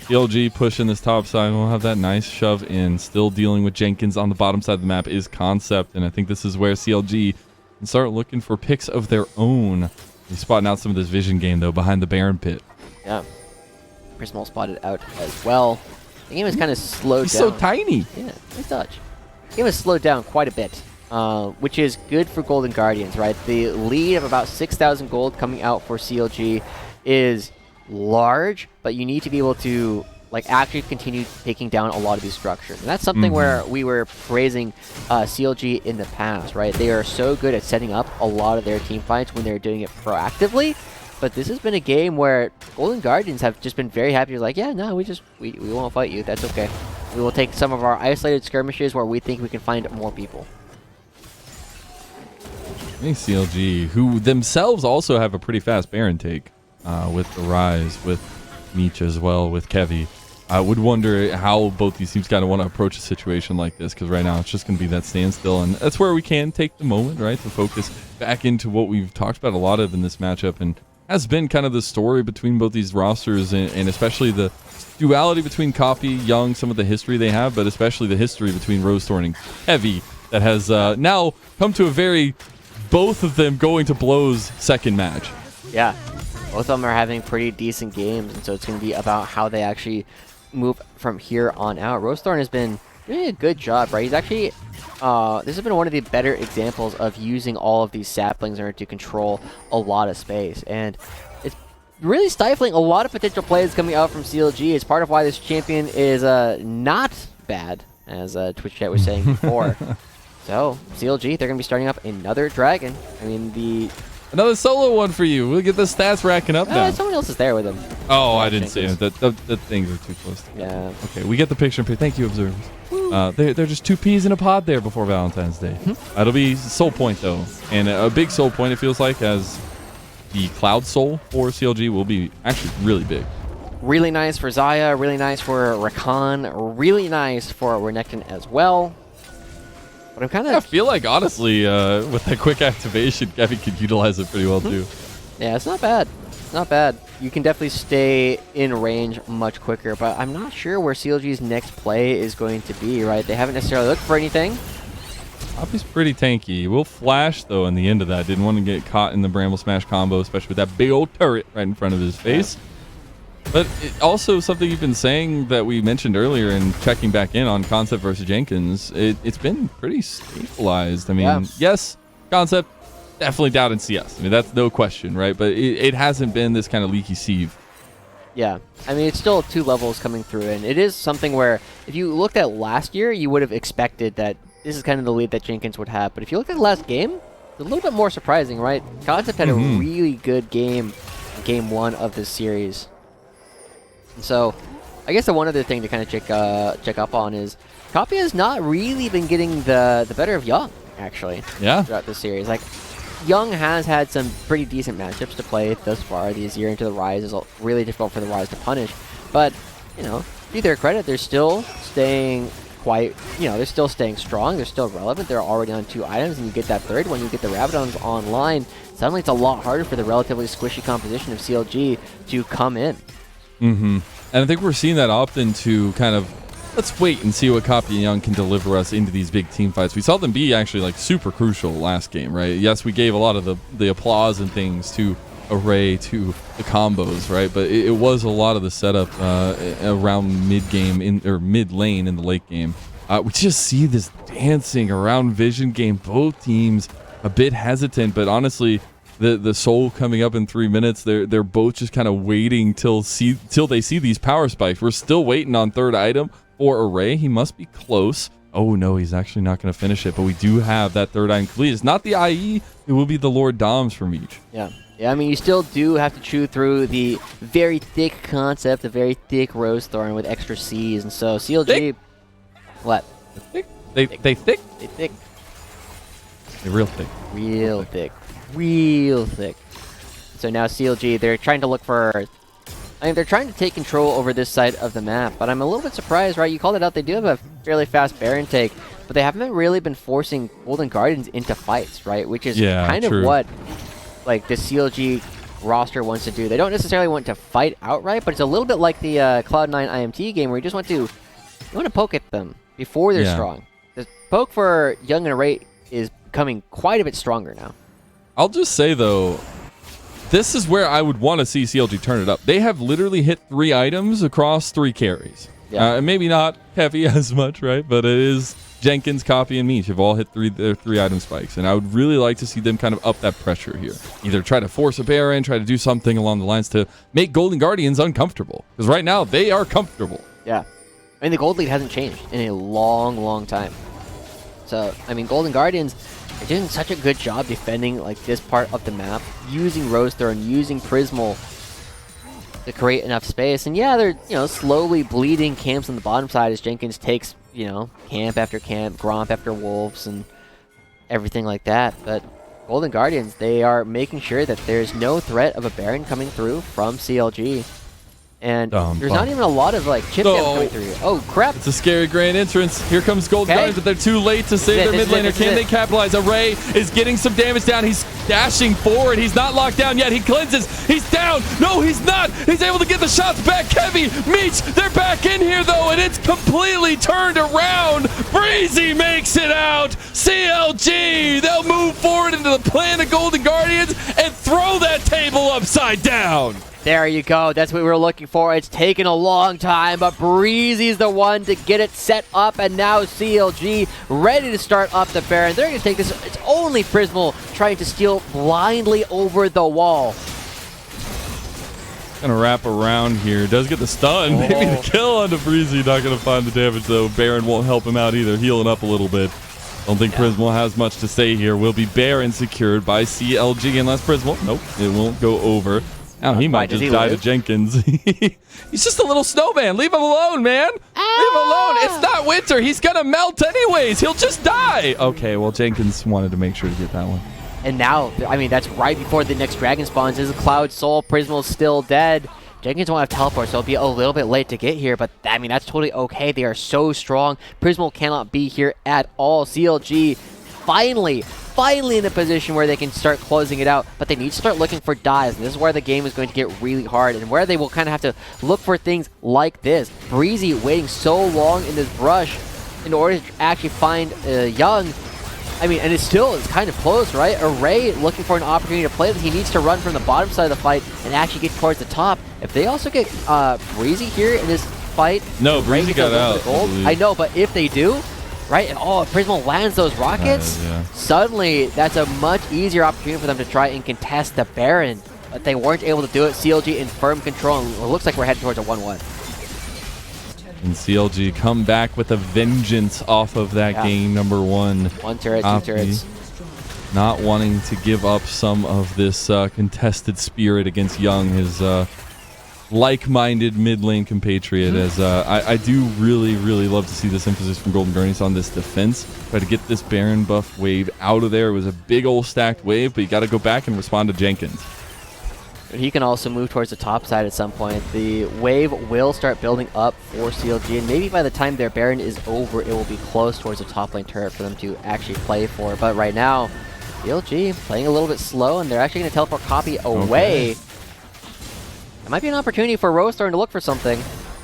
CLG pushing this top side. We'll have that nice shove in. Still dealing with Jenkins on the bottom side of the map is Concept, and I think this is where CLG can start looking for picks of their own. They're spotting out some of this vision game, though, behind the Baron pit. Yeah. Prismal spotted out as well. The game is kind of slowed He's down. so tiny. Yeah, nice touch. The game has slowed down quite a bit, which is good for Golden Guardians, right? The lead of about 6,000 gold coming out for CLG is... large, but you need to be able to actually continue taking down a lot of these structures. And that's something where we were praising CLG in the past, right? They are so good at setting up a lot of their team fights when they're doing it proactively, but this has been a game where Golden Guardians have just been very happy. Like, yeah, no, we won't fight you. That's okay. We will take some of our isolated skirmishes where we think we can find more people. I think CLG, who themselves also have a pretty fast Baron take, with the Rise, with Meech as well, with Kevy. I would wonder how both these teams kind of want to approach a situation like this, because right now it's just going to be that standstill, and that's where we can take the moment, right, to focus back into what we've talked about a lot of in this matchup and has been kind of the story between both these rosters, and especially the duality between Copy, Young, some of the history they have, but especially the history between Rosethorn and Heavy that has now come to a very, both of them going to blows second match. Yeah, both of them are having pretty decent games, and so it's going to be about how they actually move from here on out. Rosethorn has been doing a good job, right? He's actually, this has been one of the better examples of using all of these saplings in order to control a lot of space, and it's really stifling a lot of potential plays coming out from CLG. It's part of why this champion is not bad, as Twitch chat was saying before. So, CLG, they're going to be starting up another dragon. I mean, another solo one for you. We'll get the stats racking up now. Someone else is there with him. Oh, I didn't see it. The things are too close together. Yeah. Okay, we get the picture. Thank you, observers. They're just 2 peas in a pod there before Valentine's Day. That'll be soul point, though. And a big soul point, it feels like, as the Cloud Soul for CLG will be actually really big. Really nice for Zaya, really nice for Rakan, really nice for Renekton as well. But I'm kind of... I feel like, honestly, with that quick activation, Kevin could utilize it pretty well, too. Yeah, it's not bad. It's not bad. You can definitely stay in range much quicker, but I'm not sure where CLG's next play is going to be, right? They haven't necessarily looked for anything. Poppy's pretty tanky. Will flash, though, in the end of that. Didn't want to get caught in the Bramble Smash combo, especially with that big old turret right in front of his face. Yeah. But also something you've been saying that we mentioned earlier and checking back in on Concept versus Jenkins, it's been pretty stabilized. I mean, yes, Concept definitely down in CS. I mean, that's no question, right? But it hasn't been this kind of leaky sieve. Yeah. I mean, it's still 2 levels coming through, and it is something where if you looked at last year, you would have expected that this is kind of the lead that Jenkins would have. But if you look at the last game, it's a little bit more surprising, right? Concept had a really good game in Game 1 of this series. And so, I guess the one other thing to kind of check up on is Copy has not really been getting the better of Young, actually, throughout this series. Like, Young has had some pretty decent matchups to play thus far. This year into the Rise is really difficult for the Rise to punish. But, you know, to their credit, they're still staying quite, they're still staying strong. They're still relevant. They're already on 2 items, and you get that third one. You get the Rabadons online. Suddenly it's a lot harder for the relatively squishy composition of CLG to come in. And I think we're seeing that often to kind of, let's wait and see what Copy and Young can deliver us into these big team fights. We saw them be actually like super crucial last game, right? Yes, we gave a lot of the applause and things to Array, to the combos, right? But it was a lot of the setup around mid-game or mid-lane in the late game. We just see this dancing around vision game. Both teams a bit hesitant, but honestly, the Soul coming up in 3 minutes, they're both just kind of waiting till they see these power spikes. We're still waiting on third item for Array. He must be close. Oh no, he's actually not going to finish it, but we do have that third item complete. It's not the IE, it will be the Lord Doms from each. Yeah, I mean, you still do have to chew through the very thick Concept, the very thick Rosethorn with extra Cs, and so CLG... Thick? What? Thick? They thick? They thick. They're real thick. Real thick. Real thick. So now CLG, they're trying to look for... I mean, they're trying to take control over this side of the map, but I'm a little bit surprised, right? You called it out, they do have a fairly fast Baron take, but they haven't really been forcing Golden Guardians into fights, right? Which is kind of what, like, the CLG roster wants to do. They don't necessarily want to fight outright, but it's a little bit like the Cloud9 IMT game where you just want to poke at them before they're strong. The poke for Young and Array is becoming quite a bit stronger now. I'll just say, though, this is where I would want to see CLG turn it up. They have literally hit 3 items across 3 carries. Yeah. Maybe not heavy as much, right? But it is Jenkins, Copy, and Meech have all hit their 3 item spikes. And I would really like to see them kind of up that pressure here. Either try to force a Baron, try to do something along the lines to make Golden Guardians uncomfortable. Because right now, they are comfortable. Yeah. I mean, the gold lead hasn't changed in a long, long time. So, I mean, Golden Guardians... they're doing such a good job defending like this part of the map, using Rosethorn, using Prismal to create enough space. And yeah, they're slowly bleeding camps on the bottom side as Jenkins takes camp after camp, Gromp after Wolves, and everything like that. But Golden Guardians, they are making sure that there's no threat of a Baron coming through from CLG. And there's not even a lot of like chip damage coming through. Oh crap! It's a scary grand entrance. Here comes Golden Guardians, but they're too late to save their mid laner. Can they capitalize? Array is getting some damage down. He's dashing forward. He's not locked down yet. He cleanses. He's down. No, he's not. He's able to get the shots back. Kevy, Meech, they're back in here though, and it's completely turned around. Breezy makes it out. CLG, they'll move forward into the plan of Golden Guardians and throw that table upside down. There you go. That's what we were looking for. It's taken a long time, but Breezy's the one to get it set up, and now CLG ready to start up the Baron. They're going to take this. It's only Prismal trying to steal blindly over the wall. Gonna wrap around here. Does get the stun. Maybe the kill onto Breezy. Not gonna find the damage though. Baron won't help him out either. Healing up a little bit. Don't think Prismal has much to say here. Will be Baron secured by CLG unless Prismal. Nope, it won't go over. Now he might just die to Jenkins. He's just a little snowman. Leave him alone, man. Leave him alone. It's not winter. He's gonna melt anyways. He'll just die. Okay, well Jenkins wanted to make sure to get that one. And now, I mean, that's right before the next dragon spawns. This is Cloud Soul. Prismal's still dead. Jenkins won't have teleport, so it'll be a little bit late to get here, but I mean, that's totally okay. They are so strong. Prismal cannot be here at all. CLG finally in a position where they can start closing it out, but they need to start looking for dives, and this is where the game is going to get really hard, and where they will kind of have to look for things like this. Breezy waiting so long in this brush in order to actually find Young. I mean, and it's kind of close, right? Array looking for an opportunity to play this. He needs to run from the bottom side of the fight and actually get towards the top. If they also get Breezy here in this fight... No, Breezy got out. I know, but if they do, right, and Prismal lands those rockets, suddenly that's a much easier opportunity for them to try and contest the Baron. But they weren't able to do it. CLG in firm control, and it looks like we're heading towards a 1-1. And CLG come back with a vengeance off of that game number one. One turret, two turrets. Not wanting to give up some of this contested spirit against Young, his like-minded mid lane compatriot. As I do really love to see this emphasis from Golden Guardians on this defense. Try to get this Baron buff wave out of there. It was a big old stacked wave, but you got to go back and respond to Jenkins. He can also move towards the top side at some point. The wave will start building up for CLG, and maybe by the time their Baron is over, it will be close towards the top lane turret for them to actually play for. But right now, CLG playing a little bit slow, and they're actually going to teleport Copy away. It might be an opportunity for Rosethorn to look for something.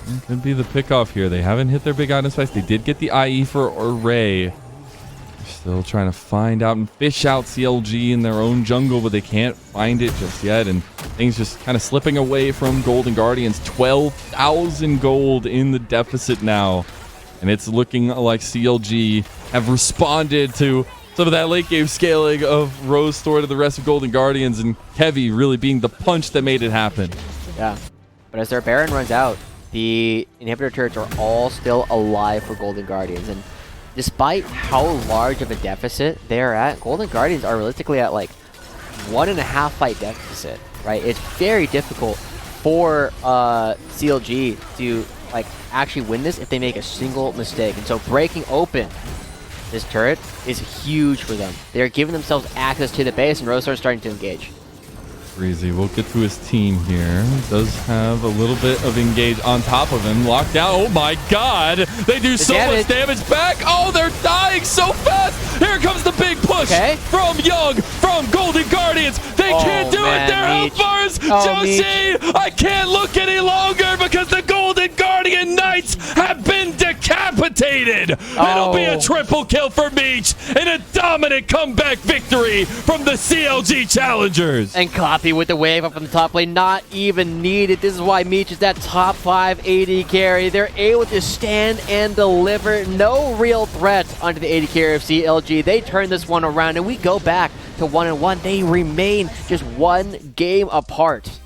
It could be the pickoff here. They haven't hit their big item spice. They did get the IE for Array. Still trying to find out and fish out CLG in their own jungle, but they can't find it just yet. And things just kind of slipping away from Golden Guardians. 12,000 gold in the deficit now. And it's looking like CLG have responded to some of that late game scaling of Rose Thor to the rest of Golden Guardians, and Kevy really being the punch that made it happen. Yeah, but as their Baron runs out, the inhibitor turrets are all still alive for Golden Guardians. And despite how large of a deficit they're at, Golden Guardians are realistically at like 1.5 fight deficit, right? It's very difficult for CLG to like actually win this if they make a single mistake. And so breaking open this turret is huge for them. They're giving themselves access to the base, and Rosar is starting to engage. Breezy will get to his team here. Does have a little bit of engage on top of him. Locked down. Oh my god! They do so much damage back! Oh, they're dying so fast! Here comes the big push from Young, from Golden Guardians! They can't do it! They're out bars! Josie! I can't look any longer because the Golden Guardian Knights have been decapitated! It'll be a triple kill for Meech and a dominant comeback victory from the CLG Challengers! And Copy with the wave up from the top lane, not even needed. This is why Meech is that top 5 AD carry. They're able to stand and deliver. No real threat onto the AD carry of CLG. They turn this one around, and we go back to 1-1. They remain just one game apart.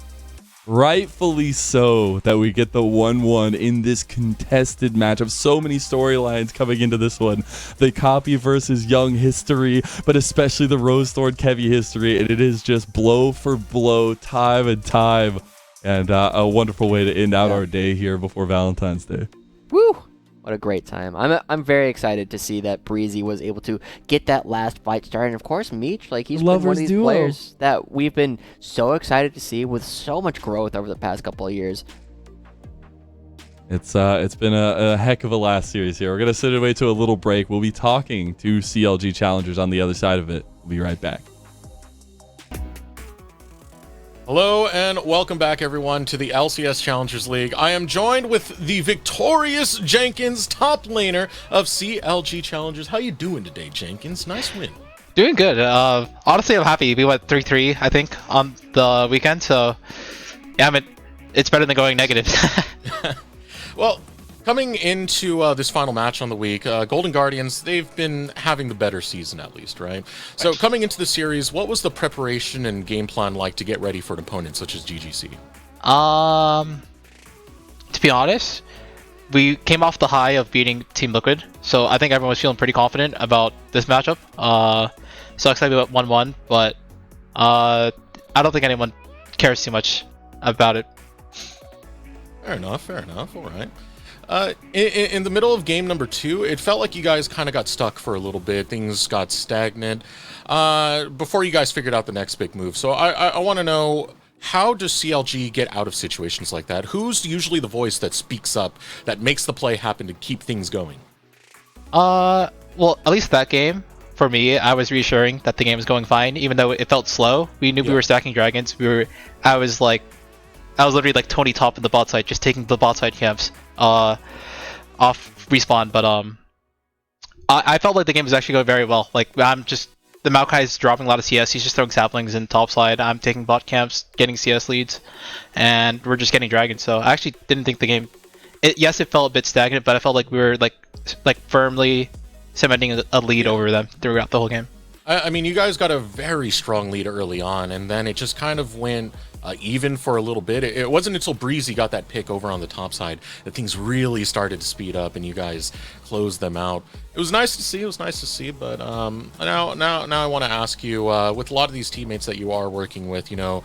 Rightfully so that we get the 1-1 in this contested match of so many storylines coming into this one. The Copy versus Young history, but especially the Rose Thorn Kevy history, and it is just blow for blow, time and time, and a wonderful way to end out our day here before Valentine's Day. Woo! What a great time. I'm very excited to see that Breezy was able to get that last fight started. And of course, Meech, like he's been one of these players that we've been so excited to see with so much growth over the past couple of years. It's been a heck of a last series here. We're going to sit away to a little break. We'll be talking to CLG Challengers on the other side of it. We'll be right back. Hello and welcome back, everyone, to the LCS Challengers League. I am joined with the victorious Jenkins, top laner of CLG Challengers. How you doing today, Jenkins? Nice win. Doing good. Honestly, I'm happy. We went 3-3, I think, on the weekend. So, yeah, I mean, it's better than going negative. Well, coming into this final match on the week, Golden Guardians, they've been having the better season at least, right? So coming into the series, what was the preparation and game plan like to get ready for an opponent such as GGC? To be honest, we came off the high of beating Team Liquid, so I think everyone was feeling pretty confident about this matchup. Sucks that we went 1-1, but I don't think anyone cares too much about it. Fair enough, all right. In the middle of game number 2, it felt like you guys kind of got stuck for a little bit. Things got stagnant before you guys figured out the next big move. So I want to know, how does CLG get out of situations like that? Who's usually the voice that speaks up, that makes the play happen to keep things going? Well, at least that game, for me, I was reassuring that the game was going fine, even though it felt slow. We knew we were stacking dragons. I was literally like Tony top in the bot side, just taking the bot side camps off respawn. But I felt like the game was actually going very well. Like, the Maokai's dropping a lot of CS. He's just throwing saplings in top side. I'm taking bot camps, getting CS leads, and we're just getting dragons. So I actually didn't think the game. Yes, it felt a bit stagnant, but I felt like we were like firmly cementing a lead over them throughout the whole game. I mean, you guys got a very strong lead early on, and then it just kind of went even for a little bit. It wasn't until Breezy got that pick over on the top side that things really started to speed up, and you guys closed them out. It was nice to see. But now I want to ask you, with a lot of these teammates that you are working with, you know,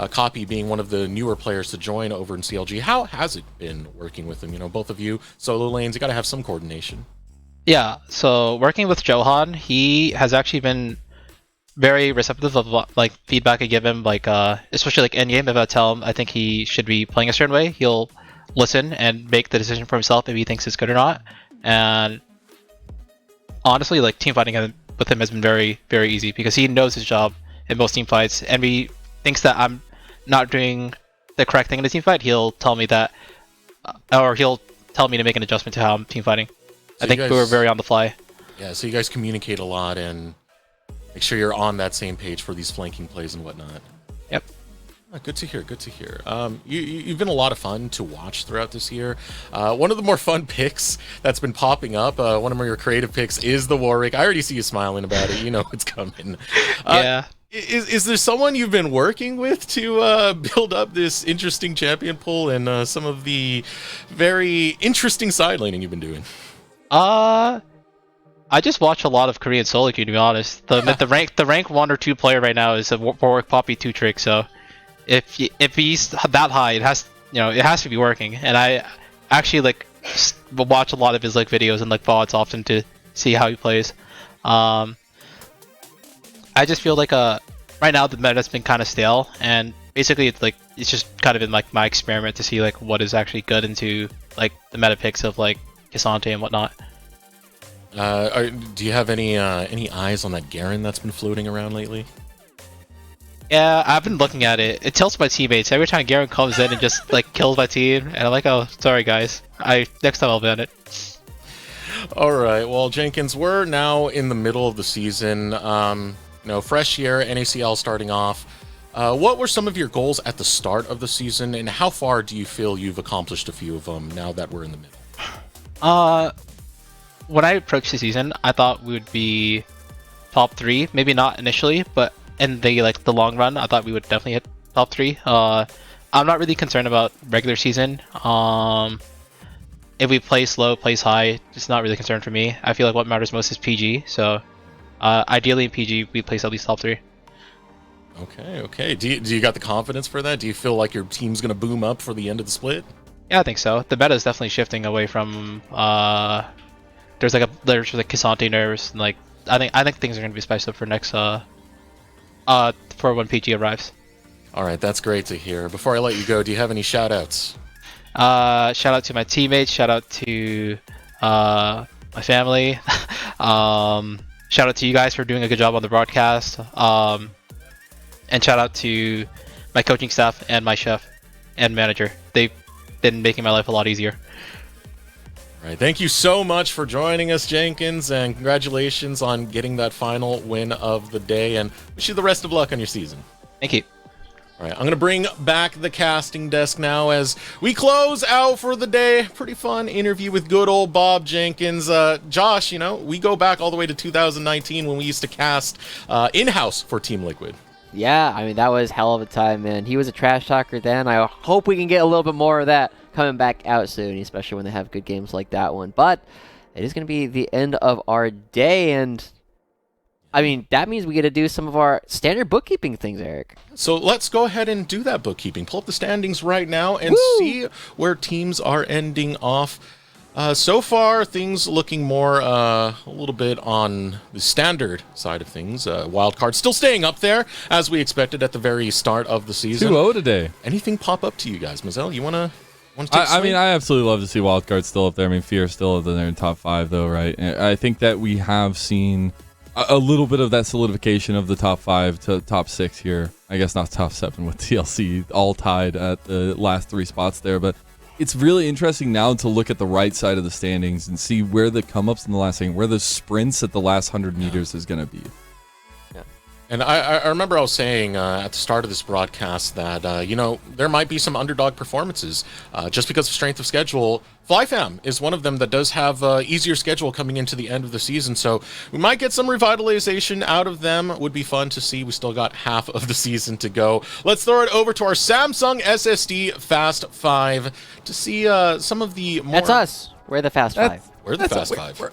Copy being one of the newer players to join over in CLG, how has it been working with them? You know, both of you solo lanes, you got to have some coordination. Yeah, so working with Johan, he has actually been very receptive of like feedback I give him, like especially like end game. If I tell him I think he should be playing a certain way, he'll listen and make the decision for himself if he thinks it's good or not. And honestly, like team fighting with him has been very, very easy because he knows his job in most team fights, and he thinks that I'm not doing the correct thing in the team fight. He'll tell me that, or he'll tell me to make an adjustment to how I'm team fighting. So I think we were very on the fly. Yeah, so you guys communicate a lot and make sure you're on that same page for these flanking plays and whatnot. Yep. Oh, good to hear. You've been a lot of fun to watch throughout this year. One of the more fun picks that's been popping up, one of your creative picks, is the Warwick. I already see you smiling about it. You know it's coming. Yeah. Is there someone you've been working with to build up this interesting champion pool and some of the very interesting side laning you've been doing? I just watch a lot of Korean solo queue, to be honest. The rank 1 or 2 player right now is a Warwick Poppy 2 trick. So if he's that high, it has to be working. And I actually watch a lot of his videos and VODs often to see how he plays. I just feel like right now the meta's been kind of stale, and basically it's just kind of been my experiment to see what is actually good into the meta picks of K'Sante and whatnot. Do you have any eyes on that Garen that's been floating around lately? Yeah, I've been looking at it. It tilts my teammates every time Garen comes in and just kills my team, and I'm like, oh, sorry guys. Next time I'll ban it. All right. Well, Jenkins, we're now in the middle of the season. Fresh year, NACL starting off. What were some of your goals at the start of the season, and how far do you feel you've accomplished a few of them now that we're in the middle? When I approached the season, I thought we would be top 3. Maybe not initially, but in the long run, I thought we would definitely hit top 3. I'm not really concerned about regular season. If we play slow, plays high, it's not really a concern for me. I feel like what matters most is PG. So ideally in PG, we place at least top 3. Okay. Do you got the confidence for that? Do you feel like your team's gonna boom up for the end of the split? Yeah, I think so. The meta is definitely shifting away from there's K'Sante nerves, and I think things are gonna be spiced up for next for when PG arrives. All right, that's great to hear. Before I let you go, do you have any shout outs? Shout out to my teammates. Shout out to my family. Shout out to you guys for doing a good job on the broadcast. And shout out to my coaching staff and my chef and manager. They've been making my life a lot easier. All right, thank you so much for joining us, Jenkins, and congratulations on getting that final win of the day, and wish you the rest of luck on your season. Thank you. All right, I'm going to bring back the casting desk now as we close out for the day. Pretty fun interview with good old Bob Jenkins. Josh, you know, we go back all the way to 2019 when we used to cast in-house for Team Liquid. Yeah, I mean, that was hell of a time, man. He was a trash talker then. I hope we can get a little bit more of that coming back out soon, especially when they have good games like that one. But it is going to be the end of our day, and I mean, that means we get to do some of our standard bookkeeping things, Eric. So let's go ahead and do that bookkeeping. Pull up the standings right now and see where teams are ending off. So far, things looking more a little bit on the standard side of things. Wildcard still staying up there, as we expected at the very start of the season. 2-0 today. Anything pop up to you guys? Mazel, you want to take a I mean, swing? I absolutely love to see Wildcard still up there. I mean, Fear still up there in top 5, though, right? And I think that we have seen a little bit of that solidification of the top 5 to top 6 here. I guess not top 7 with TLC, all tied at the last 3 spots there. But it's really interesting now to look at the right side of the standings and see where the come-ups in the last second, where the sprints at the last 100 meters is going to be. And I remember I was saying at the start of this broadcast that, you know, there might be some underdog performances just because of strength of schedule. FlyFam is one of them that does have easier schedule coming into the end of the season, so we might get some revitalization out of them. Would be fun to see. We still got half of the season to go. Let's throw it over to our Samsung SSD Fast 5 to see some of the more... That's us. We're the Fast 5. We're the Fast 5.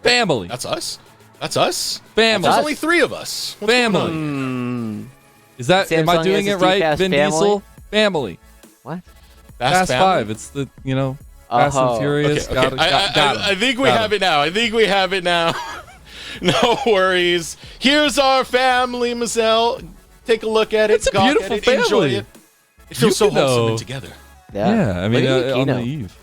Family. That's us? That's us? Family. There's only 3 of us. What's going on Family. here? Is that, am I Samsung doing it SSD right, Fast Vin Family? Diesel? Family. What? Fast Family? 5. It's the, you know, Fast and Furious. Okay. Got I think we have it now. I think we have it now. No worries. Here's our family, Mazel. Take a look at it. It's a gawk beautiful at it, enjoy family. it. It feels so Yukino. wholesome and together. Yeah, I mean, Look at on the Yukino. eve.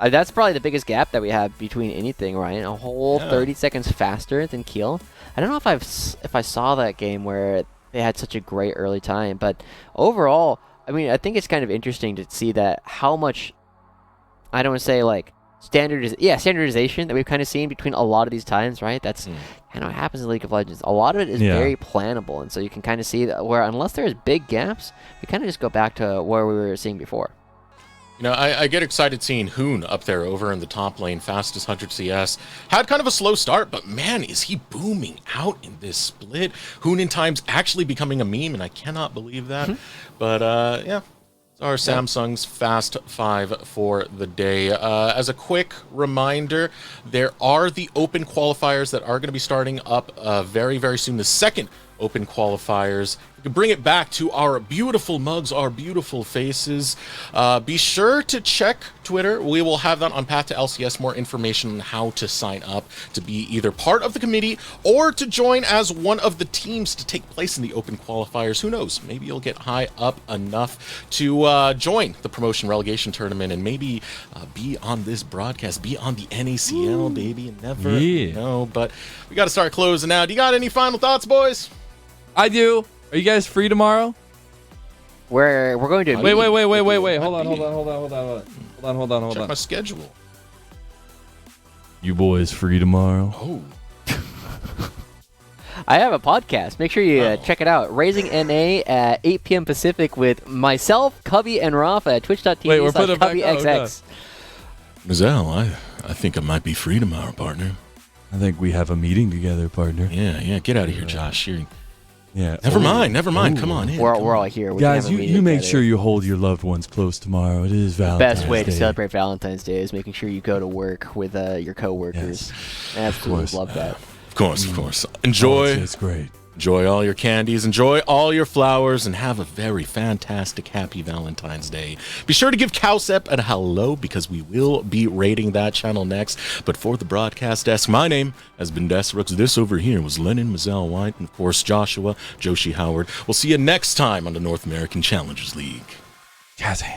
That's probably the biggest gap that we have between anything, right? A whole 30 seconds faster than Keel. I don't know if I saw that game where they had such a great early time, but overall, I mean, I think it's kind of interesting to see that how much, I don't want to say like standardization that we've kind of seen between a lot of these times, right? That's kind of what happens in League of Legends. A lot of it is very plannable, and so you can kind of see that where unless there's big gaps, we kind of just go back to where we were seeing before. You know, I get excited seeing Hoon up there over in the top lane, fastest 100 CS. Had kind of a slow start, but man, is he booming out in this split. Hoon in times actually becoming a meme, and I cannot believe that. But yeah, it's our Samsung's Fast 5 for the day. As a quick reminder, there are the open qualifiers that are going to be starting up very, very soon. The second open qualifiers. We can bring it back to our beautiful mugs, our beautiful faces. Be sure to check Twitter. We will have that on Path to LCS, more information on how to sign up to be either part of the committee or to join as one of the teams to take place in the open qualifiers. Who knows? Maybe you'll get high up enough to join the promotion relegation tournament and maybe be on this broadcast, be on the NACL, baby. You never know. But we got to start closing out. Do you got any final thoughts, boys? I do. Are you guys free tomorrow? We're going to Wait. Hold on. Check my schedule. You boys free tomorrow? Oh. I have a podcast. Make sure you check it out. Raising NA at 8 p.m. Pacific with myself, Cubby, and Rafa at Wait, we're putting it back- twitch.tv/CubbyXX. Mazel, I think I might be free tomorrow, partner. I think we have a meeting together, partner. Yeah, get out of here, Josh. Yeah. Never mind. Come on in. We're all here. We Guys, can have a you meeting make together. sure you hold your loved ones close tomorrow. It is The Valentine's best way to Day. celebrate Valentine's Day is making sure you go to work with your coworkers. Absolutely course. love that. Of course. Enjoy. It's great. Enjoy all your candies, enjoy all your flowers, and have a very fantastic, happy Valentine's Day. Be sure to give Cowsep a hello because we will be rating that channel next. But for the broadcast desk, my name has been Des Rooks. This over here was Lennon Mazel White, and of course Joshua Joshi Howard. We'll see you next time on the North American Challengers League. Kazan.